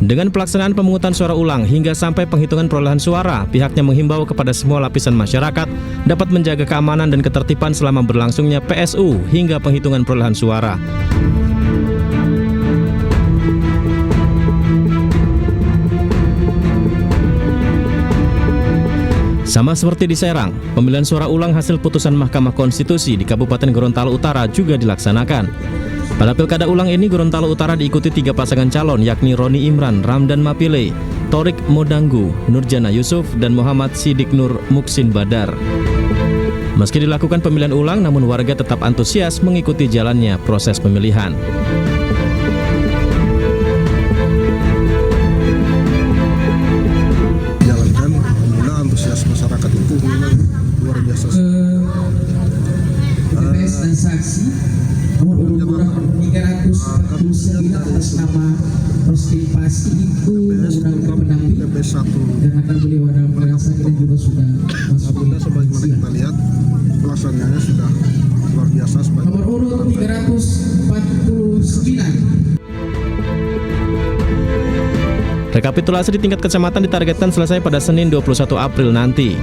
Dengan pelaksanaan pemungutan suara ulang hingga sampai penghitungan perolehan suara, pihaknya menghimbau kepada semua lapisan masyarakat dapat menjaga keamanan dan ketertiban selama berlangsungnya PSU hingga penghitungan perolehan suara. Sama seperti di Serang, pemilihan suara ulang hasil putusan Mahkamah Konstitusi di Kabupaten Gorontalo Utara juga dilaksanakan. Pada pilkada ulang ini, Gorontalo Utara diikuti 3 pasangan calon, yakni Roni Imran, Ramdan Mapile, Torik Modanggu, Nurjana Yusuf, dan Muhammad Sidik Nur Muksin Badar. Meski dilakukan pemilihan ulang, namun warga tetap antusias mengikuti jalannya proses pemilihan. informasi nomor urut 349 atas nama Perstipasi itu menggunakan pendamping dan akan beliau dalam perkasa kita juga sudah masuk di sebagaimana kita lihat pelaksanaannya sudah luar biasa. Nomor urut 349. Rekapitulasi di tingkat kecamatan ditargetkan selesai pada Senin 21 April nanti.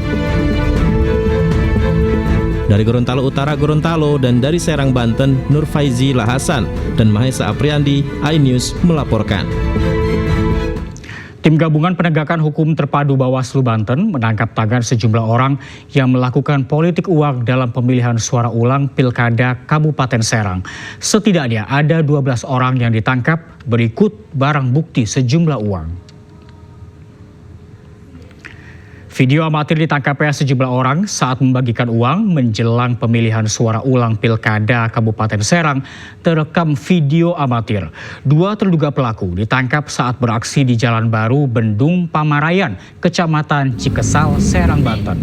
Dari Gorontalo Utara, Gorontalo, dan dari Serang, Banten, Nur Faizi Lahasan dan Mahesa Apriandi, iNews melaporkan. Tim Gabungan Penegakan Hukum Terpadu Bawaslu Banten menangkap tangan sejumlah orang yang melakukan politik uang dalam pemilihan suara ulang Pilkada Kabupaten Serang. Setidaknya ada 12 orang yang ditangkap, berikut barang bukti sejumlah uang. Video amatir ditangkapnya sejumlah orang saat membagikan uang menjelang pemilihan suara ulang Pilkada Kabupaten Serang terekam video amatir. 2 terduga pelaku ditangkap saat beraksi di Jalan Baru, Bendung Pamarayan, Kecamatan Cikesal, Serang, Banten.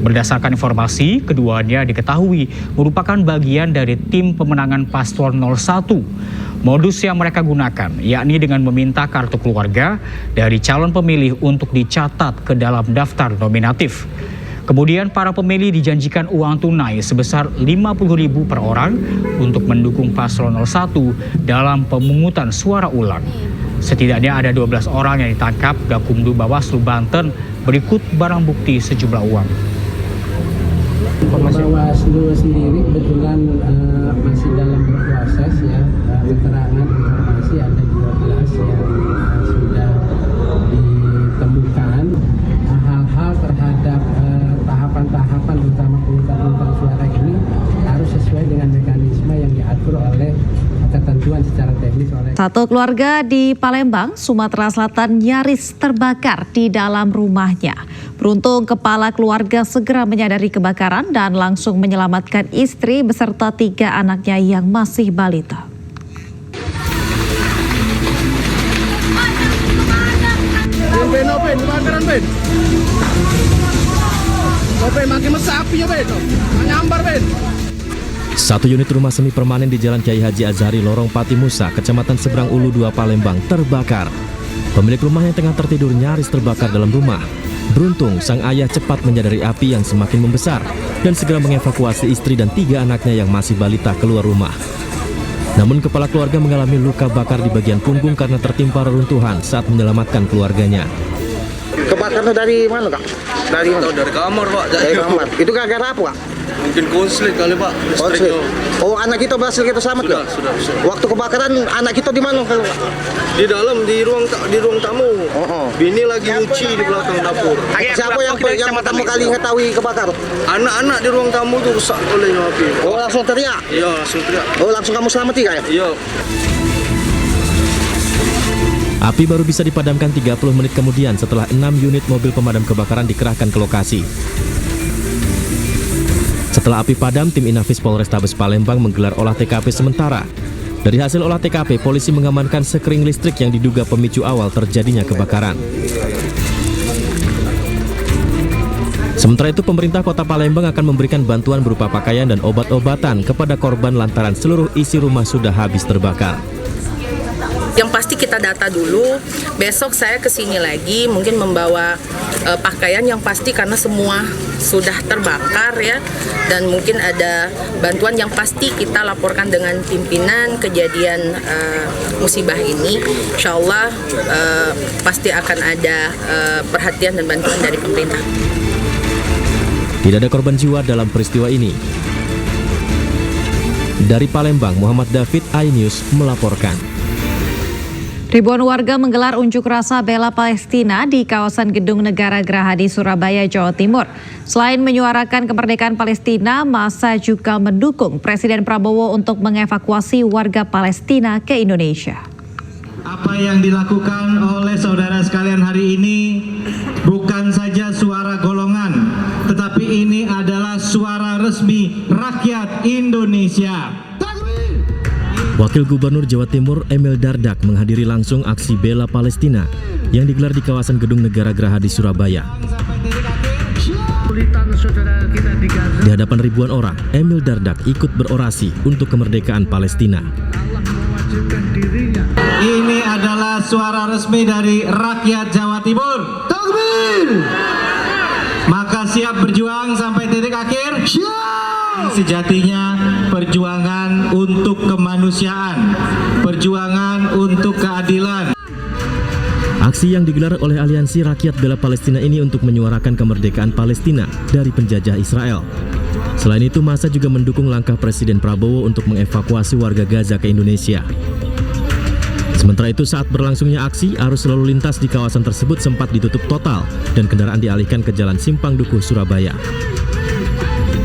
Berdasarkan informasi, keduanya diketahui merupakan bagian dari tim pemenangan Paslon 01. Modus yang mereka gunakan yakni dengan meminta kartu keluarga dari calon pemilih untuk dicatat ke dalam daftar nominatif. Kemudian para pemilih dijanjikan uang tunai sebesar Rp50.000 per orang untuk mendukung Paslon 01 dalam pemungutan suara ulang. Setidaknya ada 12 orang yang ditangkap Gakumdu Bawaslu Banten, berikut barang bukti sejumlah uang. Bawaslu sendiri kebetulan masih dalam berproses ya, keterangan informasi ada 12 yang sudah ditemukan. Hal-hal terhadap tahapan-tahapan terutama penghutang suara ini harus sesuai dengan mekanisme yang diatur oleh ketentuan secara teknis oleh. Satu keluarga di Palembang, Sumatera Selatan nyaris terbakar di dalam rumahnya. Beruntung kepala keluarga segera menyadari kebakaran dan langsung menyelamatkan istri beserta 3 anaknya yang masih balita. Ben, kebakaran Ben. Ben, makin mesah apinya Ben. Nyambar Ben. Satu unit rumah semi permanen di Jalan Kiai Haji Azhari, Lorong Pati Musa, Kecamatan Seberang Ulu 2, Palembang, terbakar. Pemilik rumah yang tengah tertidur nyaris terbakar dalam rumah. Beruntung, sang ayah cepat menyadari api yang semakin membesar dan segera mengevakuasi istri dan 3 anaknya yang masih balita keluar rumah. Namun kepala keluarga mengalami luka bakar di bagian punggung karena tertimpa reruntuhan saat menyelamatkan keluarganya. Kebakarnya dari mana, Kak? Dari mana? Dari kamar, Pak. Dari kamar. Itu gara-gara apa, Kak? Mungkin konslet kali, Pak. Konslet. Oh, anak kita berhasil kita selamat, Kak? Sudah. Waktu kebakaran anak kita di mana, Kak? Di dalam, di ruang tamu. Bini lagi nyuci di belakang dapur. Siapa yang pertama kali mengetahui kebakar? Anak-anak di ruang tamu itu rusak oleh api. Oh, langsung teriak? Iya, langsung teriak. Oh, langsung kamu selamati, Kak? Iya. Api baru bisa dipadamkan 30 menit kemudian setelah 6 unit mobil pemadam kebakaran dikerahkan ke lokasi. Setelah api padam, tim Inafis Polrestabes Palembang menggelar olah TKP sementara. Dari hasil olah TKP, polisi mengamankan sekring listrik yang diduga pemicu awal terjadinya kebakaran. Sementara itu, pemerintah Kota Palembang akan memberikan bantuan berupa pakaian dan obat-obatan kepada korban lantaran seluruh isi rumah sudah habis terbakar. Yang pasti kita data dulu, besok saya kesini lagi mungkin membawa pakaian yang pasti karena semua sudah terbakar ya, dan mungkin ada bantuan yang pasti kita laporkan dengan pimpinan kejadian musibah ini. Insya Allah pasti akan ada perhatian dan bantuan dari pemerintah. Tidak ada korban jiwa dalam peristiwa ini. Dari Palembang, Muhammad David, iNews melaporkan. Ribuan warga menggelar unjuk rasa bela Palestina di kawasan Gedung Negara Geraha di Surabaya, Jawa Timur. Selain menyuarakan kemerdekaan Palestina, massa juga mendukung Presiden Prabowo untuk mengevakuasi warga Palestina ke Indonesia. Apa yang dilakukan oleh saudara sekalian hari ini bukan saja suara golongan, tetapi ini adalah suara resmi rakyat Indonesia. Wakil Gubernur Jawa Timur Emil Dardak menghadiri langsung aksi bela Palestina yang digelar di kawasan Gedung Negara Geraha di Surabaya. Di hadapan ribuan orang, Emil Dardak ikut berorasi untuk kemerdekaan Palestina. Ini adalah suara resmi dari rakyat Jawa Timur. Takbir! Maka siap berjuang sampai titik akhir? Siap! Sejatinya perjuangan untuk kemanusiaan, perjuangan untuk keadilan. Aksi yang digelar oleh Aliansi Rakyat Bela Palestina ini untuk menyuarakan kemerdekaan Palestina dari penjajah Israel. Selain itu, massa juga mendukung langkah Presiden Prabowo untuk mengevakuasi warga Gaza ke Indonesia. Sementara itu, saat berlangsungnya aksi, arus lalu lintas di kawasan tersebut sempat ditutup total dan kendaraan dialihkan ke Jalan Simpang Dukuh, Surabaya.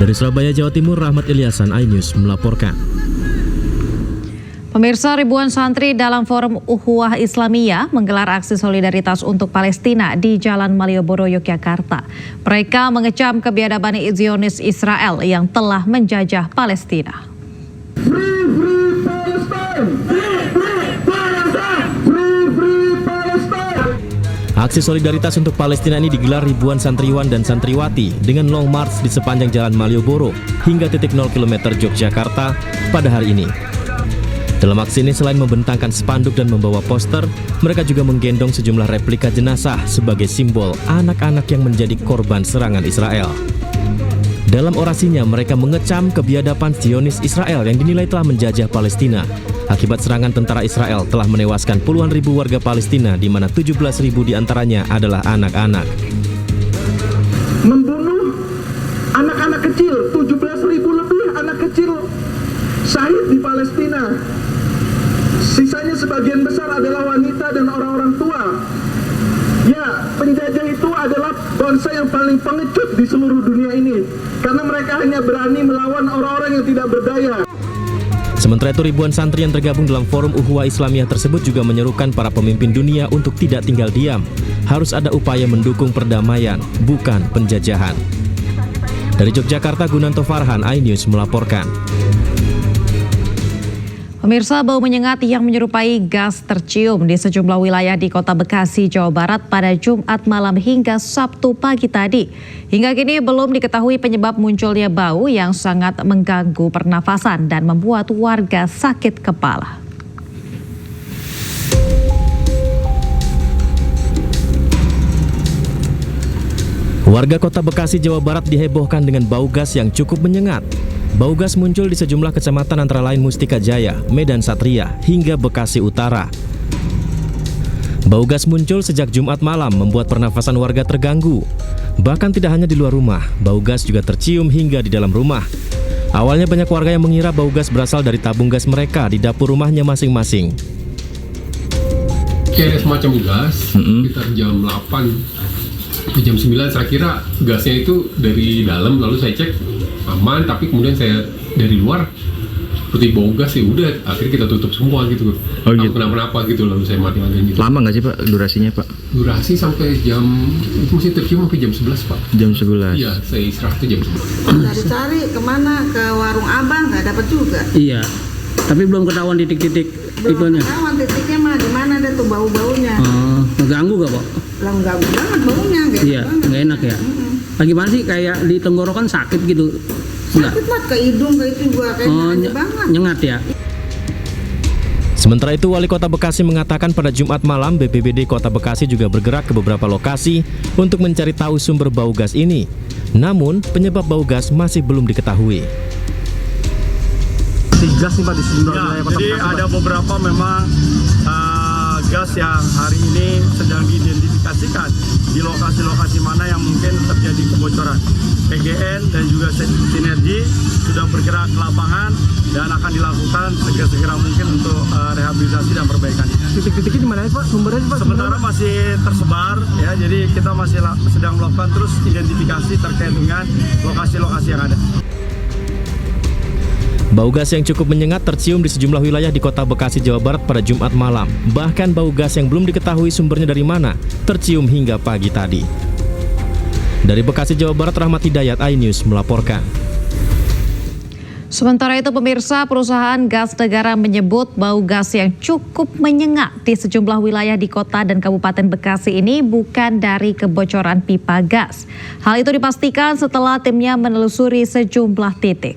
Dari Surabaya, Jawa Timur, Rahmat Ilyasan, iNews melaporkan. Pemirsa, ribuan santri dalam Forum Ukhuwah Islamiyah menggelar aksi solidaritas untuk Palestina di Jalan Malioboro, Yogyakarta. Mereka mengecam kebiadaban Zionis Israel yang telah menjajah Palestina. Free, free Palestine! Free, free Palestine! Free, free Palestine! Aksi solidaritas untuk Palestina ini digelar ribuan santriwan dan santriwati dengan long march di sepanjang Jalan Malioboro hingga titik 0 km Yogyakarta pada hari ini. Dalam aksi ini selain membentangkan spanduk dan membawa poster, mereka juga menggendong sejumlah replika jenazah sebagai simbol anak-anak yang menjadi korban serangan Israel. Dalam orasinya, mereka mengecam kebiadaban Zionis Israel yang dinilai telah menjajah Palestina. Akibat serangan tentara Israel telah menewaskan puluhan ribu warga Palestina, di mana 17.000 diantaranya adalah anak-anak. Membunuh anak-anak kecil, 17.000 lebih anak kecil syahid di Palestina. Sisanya sebagian besar adalah wanita dan orang-orang tua. Ya, penjajah itu adalah bangsa yang paling pengecut di seluruh dunia ini, karena mereka hanya berani melawan orang-orang yang tidak berdaya. Sementara itu, ribuan santri yang tergabung dalam Forum Ukhuwah Islamiyah tersebut juga menyerukan para pemimpin dunia untuk tidak tinggal diam. Harus ada upaya mendukung perdamaian, bukan penjajahan. Dari Yogyakarta, Gunanto Farhan, iNews melaporkan. Pemirsa, bau menyengat yang menyerupai gas tercium di sejumlah wilayah di Kota Bekasi, Jawa Barat pada Jumat malam hingga Sabtu pagi tadi. Hingga kini belum diketahui penyebab munculnya bau yang sangat mengganggu pernafasan dan membuat warga sakit kepala. Warga Kota Bekasi, Jawa Barat dihebohkan dengan bau gas yang cukup menyengat. Bau gas muncul di sejumlah kecamatan antara lain Mustika Jaya, Medan Satria, hingga Bekasi Utara. Bau gas muncul sejak Jumat malam membuat pernafasan warga terganggu. Bahkan tidak hanya di luar rumah, bau gas juga tercium hingga di dalam rumah. Awalnya banyak warga yang mengira bau gas berasal dari tabung gas mereka di dapur rumahnya masing-masing. Kayak semacam gas, sekitar jam 8, jam 9 saya kira gasnya itu dari dalam, lalu saya cek aman, tapi kemudian saya dari luar seperti bau gas, ya udah akhirnya kita tutup semua gitu. Oh gitu. Kenapa gitu, lalu saya mati-matiin gitu. Lama nggak sih Pak durasinya Pak? Durasi sampai jam, itu masih tercium sampai jam 11 Pak. Jam 11? Iya, saya istirahat jam 11. Cari-cari kemana, ke warung abang nggak dapat juga. Iya, tapi belum ketahuan titik-titik itunya. Belum ketahuan titiknya mah di mana ada tuh bau-baunya. Mengganggu gak Pak? Lah mengganggu banget baunya, iya, nggak enak ya. Gimana sih, kayak di tenggorokan sakit gitu? Sakit mah ke hidung, ke itu juga kayak banget. Nyengat ya. Sementara itu, Wali Kota Bekasi mengatakan pada Jumat malam BPBD Kota Bekasi juga bergerak ke beberapa lokasi untuk mencari tahu sumber bau gas ini. Namun, penyebab bau gas masih belum diketahui. Gas nih Pak di sejumlah wilayah Kota Bekasi. Jadi ada beberapa memang gas yang hari ini sedang diidentifikasikan di lokasi-lokasi mana yang mungkin terjadi kebocoran. PGN dan juga Sinergi sudah bergerak ke lapangan dan akan dilakukan segera mungkin untuk rehabilitasi dan perbaikan. Titik-titiknya di mana Pak? Sumbernya Pak? Sementara masih tersebar ya, jadi kita masih sedang melakukan terus identifikasi terkait dengan lokasi-lokasi yang ada. Bau gas yang cukup menyengat tercium di sejumlah wilayah di Kota Bekasi, Jawa Barat pada Jumat malam. Bahkan bau gas yang belum diketahui sumbernya dari mana tercium hingga pagi tadi. Dari Bekasi, Jawa Barat, Rahmat Hidayat, iNews melaporkan. Sementara itu pemirsa, perusahaan gas negara menyebut bau gas yang cukup menyengat di sejumlah wilayah di kota dan Kabupaten Bekasi ini bukan dari kebocoran pipa gas. Hal itu dipastikan setelah timnya menelusuri sejumlah titik.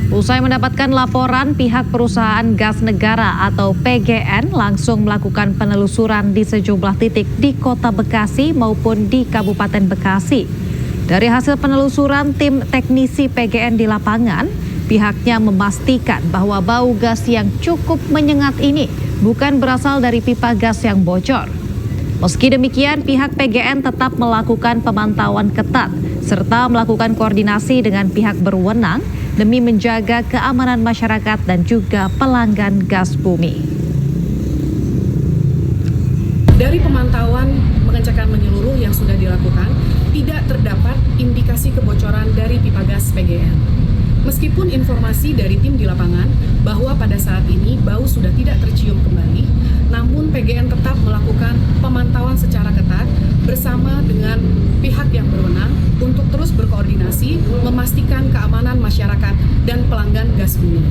Usai mendapatkan laporan, pihak perusahaan gas negara atau PGN langsung melakukan penelusuran di sejumlah titik di kota Bekasi maupun di Kabupaten Bekasi. Dari hasil penelusuran tim teknisi PGN di lapangan, pihaknya memastikan bahwa bau gas yang cukup menyengat ini bukan berasal dari pipa gas yang bocor. Meski demikian, pihak PGN tetap melakukan pemantauan ketat serta melakukan koordinasi dengan pihak berwenang demi menjaga keamanan masyarakat dan juga pelanggan gas bumi. Dari pemantauan pengecekan menyeluruh yang sudah dilakukan, tidak terdapat indikasi kebocoran dari pipa gas PGN. Meskipun informasi dari tim di lapangan bahwa pada saat ini bau sudah tidak tercium kembali, namun PGN tetap melakukan pemantauan secara ketat bersama dengan pihak yang berwenang untuk terus berkoordinasi memastikan keamanan masyarakat dan pelanggan gas bumi.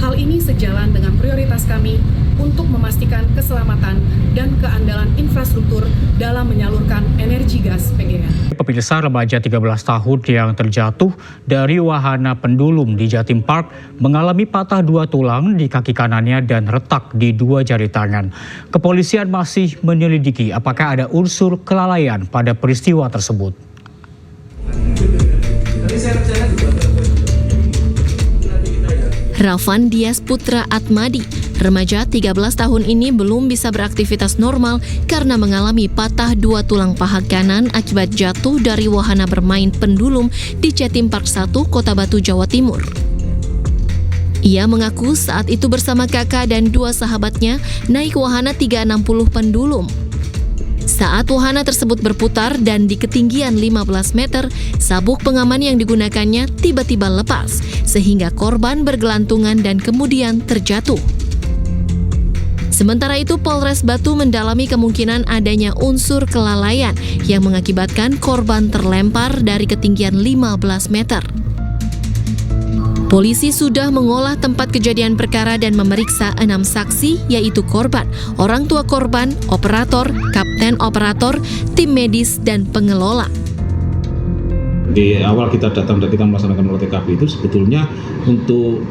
Hal ini sejalan dengan prioritas kami untuk memastikan keselamatan dan keandalan infrastruktur dalam menyalurkan energi gas PGN. Pemirsa, remaja 13 tahun yang terjatuh dari wahana pendulum di Jatim Park mengalami patah 2 tulang di kaki kanannya dan retak di 2 jari tangan. Kepolisian masih menyelidiki apakah ada unsur kelalaian pada peristiwa tersebut. Ravan Dias Putra Atmadi, remaja 13 tahun ini belum bisa beraktivitas normal karena mengalami patah 2 tulang paha kanan akibat jatuh dari wahana bermain pendulum di Jatim Park 1, Kota Batu, Jawa Timur. Ia mengaku saat itu bersama kakak dan 2 sahabatnya naik wahana 360 pendulum. Saat wahana tersebut berputar dan di ketinggian 15 meter, sabuk pengaman yang digunakannya tiba-tiba lepas, sehingga korban bergelantungan dan kemudian terjatuh. Sementara itu, Polres Batu mendalami kemungkinan adanya unsur kelalaian yang mengakibatkan korban terlempar dari ketinggian 15 meter. Polisi sudah mengolah tempat kejadian perkara dan memeriksa 6 saksi, yaitu korban, orang tua korban, operator, kapten operator, tim medis, dan pengelola. Di awal kita datang dan kita melaksanakan olah TKP itu sebetulnya untuk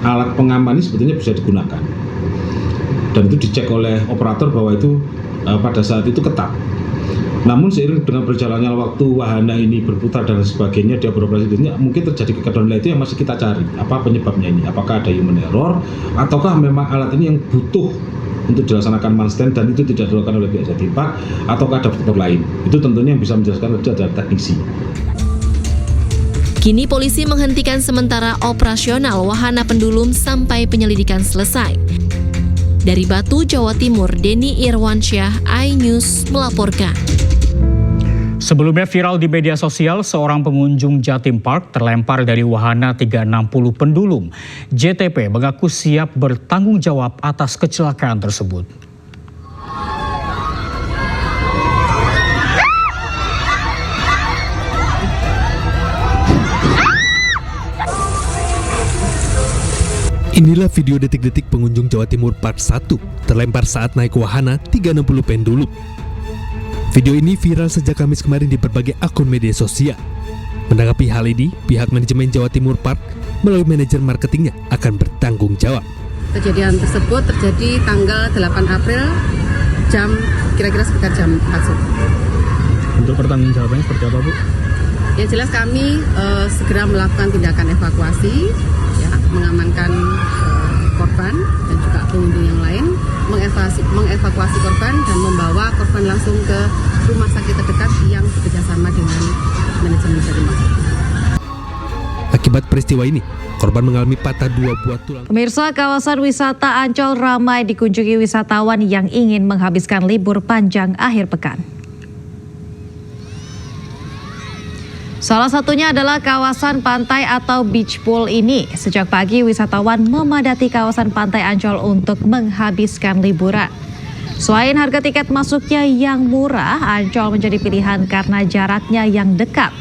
alat pengaman ini sebetulnya bisa digunakan. Dan itu dicek oleh operator bahwa itu pada saat itu ketat. Namun seiring dengan berjalannya waktu wahana ini berputar dan sebagainya, dia beroperasi dunia, mungkin terjadi kekacauan itu yang masih kita cari. Apa penyebabnya ini? Apakah ada human error? Ataukah memang alat ini yang butuh untuk dilaksanakan man-stand dan itu tidak dilakukan oleh pihak Jatim Park? Ataukah ada faktor lain? Itu tentunya yang bisa menjelaskan adalah teknisi. Kini polisi menghentikan sementara operasional wahana pendulum sampai penyelidikan selesai. Dari Batu, Jawa Timur, Denny Irwansyah, iNews melaporkan. Sebelumnya viral di media sosial, seorang pengunjung Jatim Park terlempar dari wahana 360 pendulum. JTP mengaku siap bertanggung jawab atas kecelakaan tersebut. Inilah video detik-detik pengunjung Jawa Timur Part 1 terlempar saat naik wahana 360 pendulum. Video ini viral sejak Kamis kemarin di berbagai akun media sosial. Menanggapi hal ini, pihak manajemen Jawa Timur Park melalui manajer marketingnya akan bertanggung jawab. Kejadian tersebut terjadi tanggal 8 April kira-kira sekitar jam 4 sore. Untuk pertanggungjawabannya seperti apa, Bu? Yang jelas kami segera melakukan tindakan evakuasi, ya, mengamankan korban dan juga pengunjung yang lain, mengevakuasi korban dan membawa korban langsung ke rumah sakit terdekat yang bekerjasama dengan manajemen Jatim Park. Akibat peristiwa ini, korban mengalami patah 2 buah tulang. Pemirsa, kawasan wisata Ancol ramai dikunjungi wisatawan yang ingin menghabiskan libur panjang akhir pekan. Salah satunya adalah kawasan pantai atau beach pool ini. Sejak pagi wisatawan memadati kawasan pantai Ancol untuk menghabiskan liburan. Selain harga tiket masuknya yang murah, Ancol menjadi pilihan karena jaraknya yang dekat.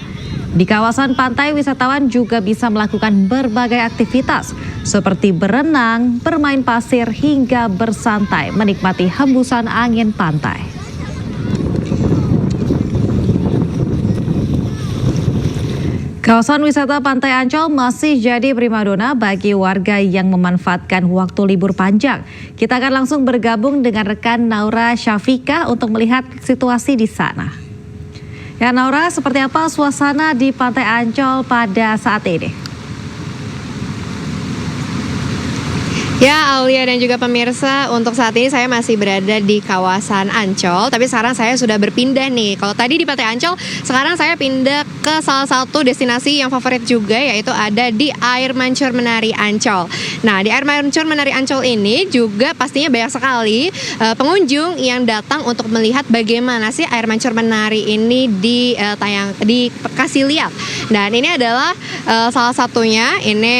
Di kawasan pantai, wisatawan juga bisa melakukan berbagai aktivitas seperti berenang, bermain pasir, hingga bersantai menikmati hembusan angin pantai. Kawasan wisata Pantai Ancol masih jadi primadona bagi warga yang memanfaatkan waktu libur panjang. Kita akan langsung bergabung dengan rekan Naura Syafika untuk melihat situasi di sana. Ya Naura, seperti apa suasana di Pantai Ancol pada saat ini? Ya, Aulia dan juga pemirsa, untuk saat ini saya masih berada di kawasan Ancol, tapi sekarang saya sudah berpindah nih. Kalau tadi di Pantai Ancol, sekarang saya pindah ke salah satu destinasi yang favorit juga, yaitu ada di Air Mancur Menari Ancol. Nah, di Air Mancur Menari Ancol ini juga pastinya banyak sekali pengunjung yang datang untuk melihat bagaimana sih Air Mancur Menari ini dikasih lihat. Dan ini adalah salah satunya, ini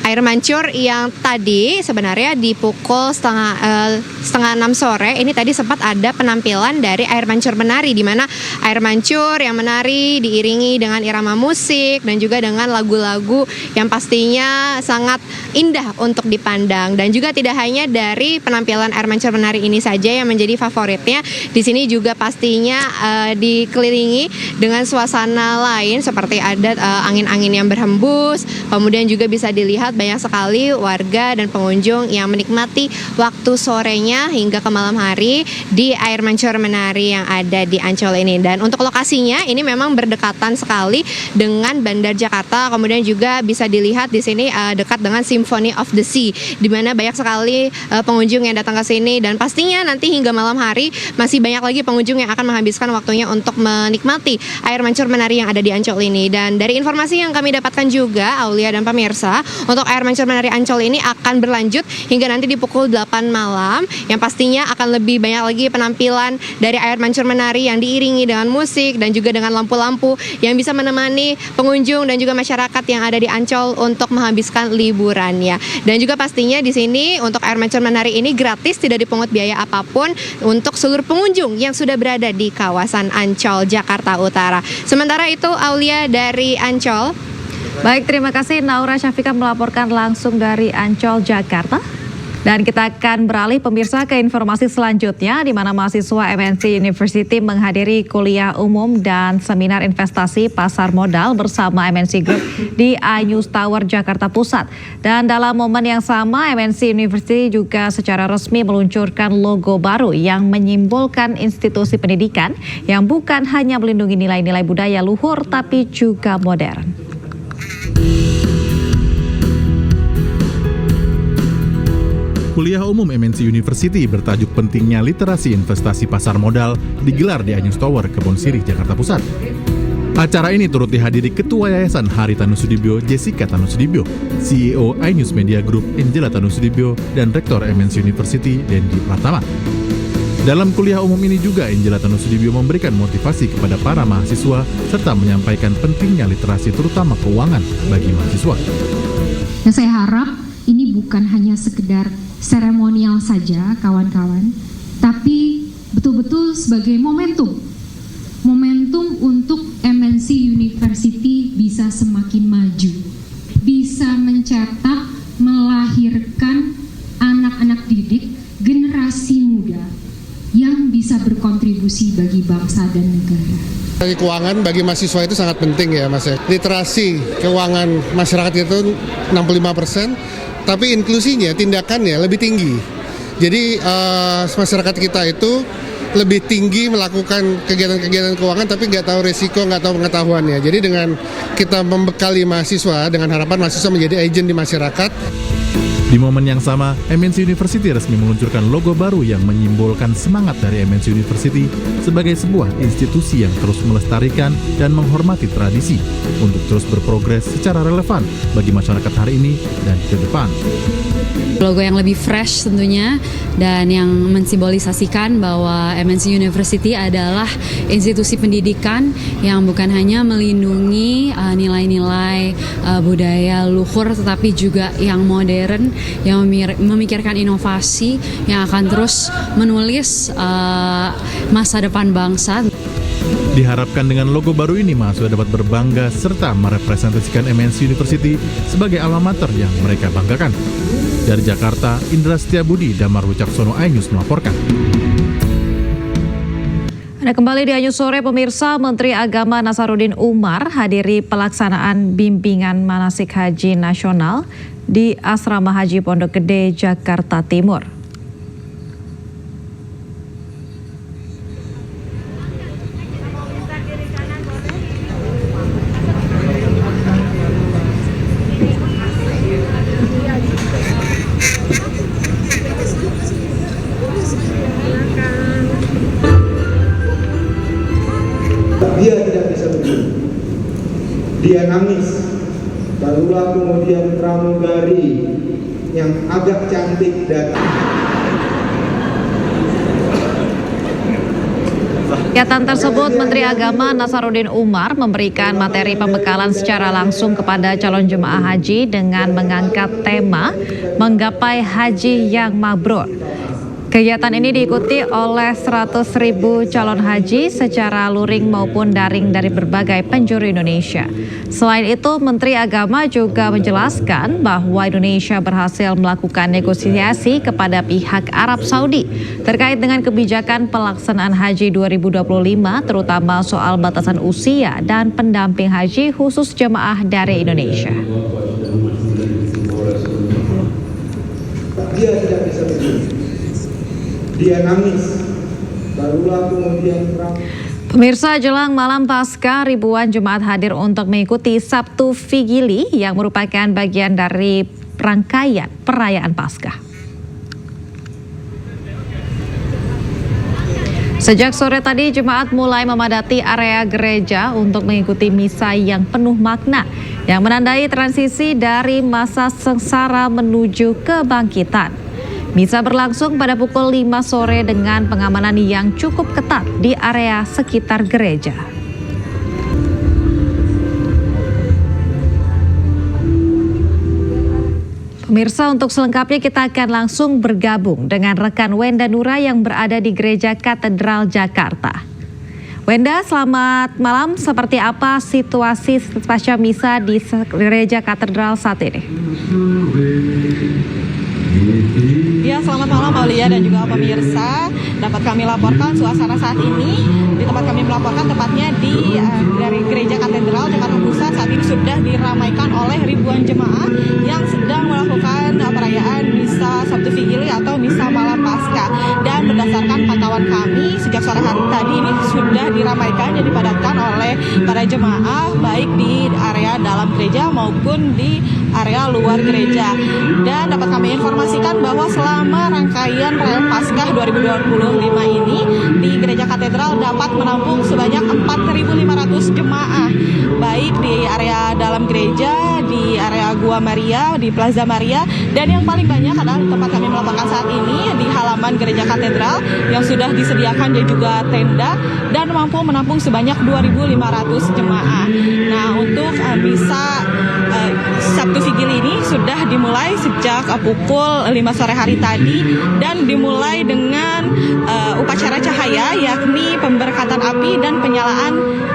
air mancur yang tadi sebenarnya di pukul setengah 6 sore ini tadi sempat ada penampilan dari air mancur menari, di mana air mancur yang menari diiringi dengan irama musik dan juga dengan lagu-lagu yang pastinya sangat indah untuk dipandang. Dan juga tidak hanya dari penampilan air mancur menari ini saja yang menjadi favoritnya, di sini juga pastinya dikelilingi dengan suasana lain seperti ada angin-angin yang berhembus, kemudian juga bisa dilihat banyak sekali warga dan pengunjung yang menikmati waktu sorenya hingga ke malam hari di Air Mancur Menari yang ada di Ancol ini. Dan untuk lokasinya ini memang berdekatan sekali dengan Bandar Jakarta, kemudian juga bisa dilihat di sini dekat dengan Symphony of the Sea, di mana banyak sekali pengunjung yang datang ke sini. Dan pastinya nanti hingga malam hari masih banyak lagi pengunjung yang akan menghabiskan waktunya untuk menikmati Air Mancur Menari yang ada di Ancol ini. Dan dari informasi yang kami dapatkan juga, Aulia dan pemirsa, untuk Air Mancur Menari Ancol ini akan berlanjut hingga nanti di pukul 8 malam, yang pastinya akan lebih banyak lagi penampilan dari Air Mancur Menari yang diiringi dengan musik dan juga dengan lampu-lampu yang bisa menemani pengunjung dan juga masyarakat yang ada di Ancol untuk menghabiskan liburannya. Dan juga pastinya di sini untuk Air Mancur Menari ini gratis, tidak dipungut biaya apapun untuk seluruh pengunjung yang sudah berada di kawasan Ancol, Jakarta Utara. Sementara itu, Aulia dari Ancol. Baik, terima kasih Naura Syafika melaporkan langsung dari Ancol, Jakarta. Dan kita akan beralih pemirsa ke informasi selanjutnya, di mana mahasiswa MNC University menghadiri kuliah umum dan seminar investasi pasar modal bersama MNC Group di iNews Tower, Jakarta Pusat. Dan dalam momen yang sama, MNC University juga secara resmi meluncurkan logo baru yang menyimbolkan institusi pendidikan yang bukan hanya melindungi nilai-nilai budaya luhur, tapi juga modern. Kuliah umum MNC University bertajuk Pentingnya Literasi Investasi Pasar Modal digelar di iNews Tower, Kebon Sirih, Jakarta Pusat. Acara ini turut dihadiri Ketua Yayasan Haritanu-Sudibyo Jessica Tanu-Sudibyo, CEO iNews Media Group Angela Tanu-Sudibyo, dan Rektor MNC University Dendi Pratama. Dalam kuliah umum ini juga Angela Tanu-Sudibyo memberikan motivasi kepada para mahasiswa serta menyampaikan pentingnya literasi terutama keuangan bagi mahasiswa. Dan saya harap ini bukan hanya sekedar seremonial saja kawan-kawan, tapi betul-betul sebagai momentum untuk MNC University bisa semakin maju, bisa mencetak, melahirkan anak-anak didik generasi muda yang bisa berkontribusi bagi bangsa dan negara. Bagi keuangan bagi mahasiswa itu sangat penting ya Mas ya. Literasi keuangan masyarakat itu 65%, tapi inklusinya, tindakannya lebih tinggi. Jadi masyarakat kita itu lebih tinggi melakukan kegiatan-kegiatan keuangan tapi nggak tahu resiko, nggak tahu pengetahuannya. Jadi dengan kita membekali mahasiswa dengan harapan mahasiswa menjadi agen di masyarakat. Di momen yang sama, MNC University resmi meluncurkan logo baru yang menyimbolkan semangat dari MNC University sebagai sebuah institusi yang terus melestarikan dan menghormati tradisi untuk terus berprogres secara relevan bagi masyarakat hari ini dan ke depan. Logo yang lebih fresh tentunya dan yang mensimbolisasikan bahwa MNC University adalah institusi pendidikan yang bukan hanya melindungi nilai-nilai budaya luhur tetapi juga yang modern, yang memikirkan inovasi yang akan terus menulis masa depan bangsa. Diharapkan dengan logo baru ini mahasiswa dapat berbangga serta merepresentasikan MNC University sebagai alma mater yang mereka banggakan. Dari Jakarta, Indra Setiabudi, Damar Wicaksono, iNews melaporkan. Anda kembali di iNews Sore, pemirsa. Menteri Agama Nasaruddin Umar hadiri pelaksanaan bimbingan manasik haji nasional di Asrama Haji Pondok Gede, Jakarta Timur. Dia tidak bisa begini. Dia nangis. Barulah kemudian pramugari yang agak cantik datang. Kegiatan tersebut, Menteri Agama Nasaruddin Umar memberikan materi pembekalan secara langsung kepada calon jemaah haji dengan mengangkat tema Menggapai Haji yang Mabrur. Kegiatan ini diikuti oleh 100.000 calon haji secara luring maupun daring dari berbagai penjuru Indonesia. Selain itu, Menteri Agama juga menjelaskan bahwa Indonesia berhasil melakukan negosiasi kepada pihak Arab Saudi terkait dengan kebijakan pelaksanaan haji 2025, terutama soal batasan usia dan pendamping haji khusus jemaah dari Indonesia. Dia tidak bisa begini. Dia nangis. Barulah kemudian Pemirsa, jelang malam Paskah, ribuan jemaat hadir untuk mengikuti Sabtu Vigili yang merupakan bagian dari rangkaian perayaan Paskah. Sejak sore tadi, jemaat mulai memadati area gereja untuk mengikuti misa yang penuh makna yang menandai transisi dari masa sengsara menuju kebangkitan. Misa berlangsung pada pukul 5 sore dengan pengamanan yang cukup ketat di area sekitar gereja. Pemirsa, untuk selengkapnya kita akan langsung bergabung dengan rekan Wenda Nura yang berada di Gereja Katedral Jakarta. Wenda, selamat malam. Seperti apa situasi pasca misa di Gereja Katedral saat ini? Ya, selamat malam Aulia dan juga pemirsa. Dapat kami laporkan suasana saat ini di tempat kami melaporkan, tepatnya dari Gereja Katedral Jakarta Pusat, saat ini sudah diramaikan oleh ribuan jemaah yang sedang melakukan perayaan misa Sabtu Vigili atau misa malam Paskah. Dan berdasarkan pantauan kami sejak sore hari tadi ini sudah diramaikan dan dipadatkan oleh para jemaah baik di area dalam gereja maupun di area luar gereja. Dan dapat kami informasikan bahwa selama rangkaian perayaan Paskah 2025 ini di Gereja Katedral dapat menampung sebanyak 4.500 jemaah baik di area dalam gereja, di area Gua Maria, di Plaza Maria, dan yang paling banyak adalah di tempat kami melaporkan saat ini di halaman Gereja Katedral yang sudah disediakan dan juga tenda dan mampu menampung sebanyak 2.500 jemaah. Nah, untuk misa Sabtu Vigili ini sudah dimulai sejak pukul 5 sore hari tadi dan dimulai dengan upacara cahaya, yakni pemberkatan api dan penyalaan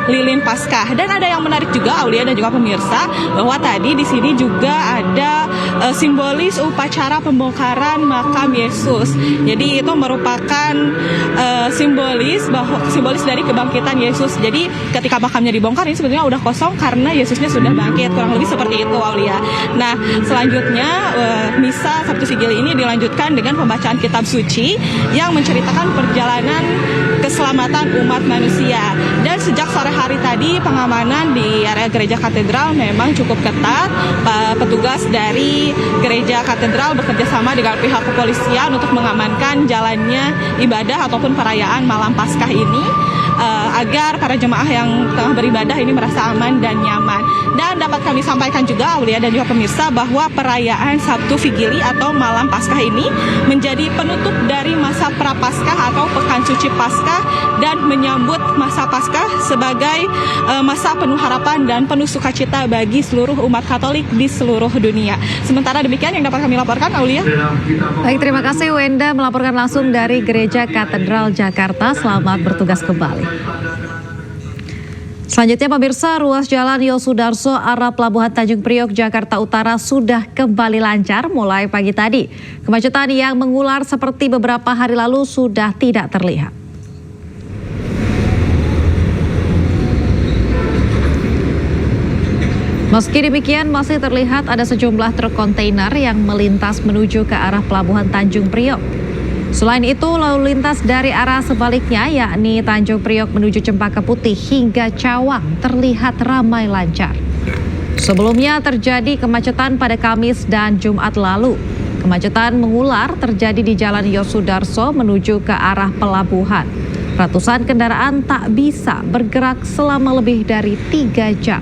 lilin Paskah. Dan ada yang menarik juga Aulia dan juga pemirsa, bahwa tadi di sini juga ada simbolis upacara pembongkaran makam Yesus. Jadi itu merupakan simbolis dari kebangkitan Yesus. Jadi ketika makamnya dibongkar ini sebetulnya udah kosong karena Yesusnya sudah bangkit, kurang lebih seperti itu Aulia. Nah, selanjutnya misa Sabtu Vigili ini dilanjutkan dengan pembacaan kitab suci yang menceritakan perjalanan keselamatan umat manusia. Dan sejak sore hari tadi pengamanan di area Gereja Katedral memang cukup ketat. Petugas dari Gereja Katedral bekerja sama dengan pihak kepolisian untuk mengamankan jalannya ibadah ataupun perayaan malam Paskah ini agar para jemaah yang tengah beribadah ini merasa aman dan nyaman. Dan dapat kami sampaikan juga Aulia dan juga pemirsa bahwa perayaan Sabtu Vigili atau malam Paskah ini menjadi penutup dari masa Prapaskah atau Pekan Suci Paskah dan menyambut masa Paskah sebagai masa penuh harapan dan penuh sukacita bagi seluruh umat Katolik di seluruh dunia. Sementara demikian yang dapat kami laporkan, Aulia. Baik, terima kasih Wenda melaporkan langsung dari Gereja Katedral Jakarta. Selamat bertugas kembali. Selanjutnya pemirsa, ruas jalan Yosudarso arah Pelabuhan Tanjung Priok, Jakarta Utara sudah kembali lancar mulai pagi tadi. Kemacetan yang mengular seperti beberapa hari lalu sudah tidak terlihat. Meski demikian, masih terlihat ada sejumlah truk kontainer yang melintas menuju ke arah Pelabuhan Tanjung Priok. Selain itu, lalu lintas dari arah sebaliknya, yakni Tanjung Priok menuju Cempaka Putih hingga Cawang, terlihat ramai lancar. Sebelumnya terjadi kemacetan pada Kamis dan Jumat lalu. Kemacetan mengular terjadi di Jalan Yosudarso menuju ke arah pelabuhan. Ratusan kendaraan tak bisa bergerak selama lebih dari 3 jam.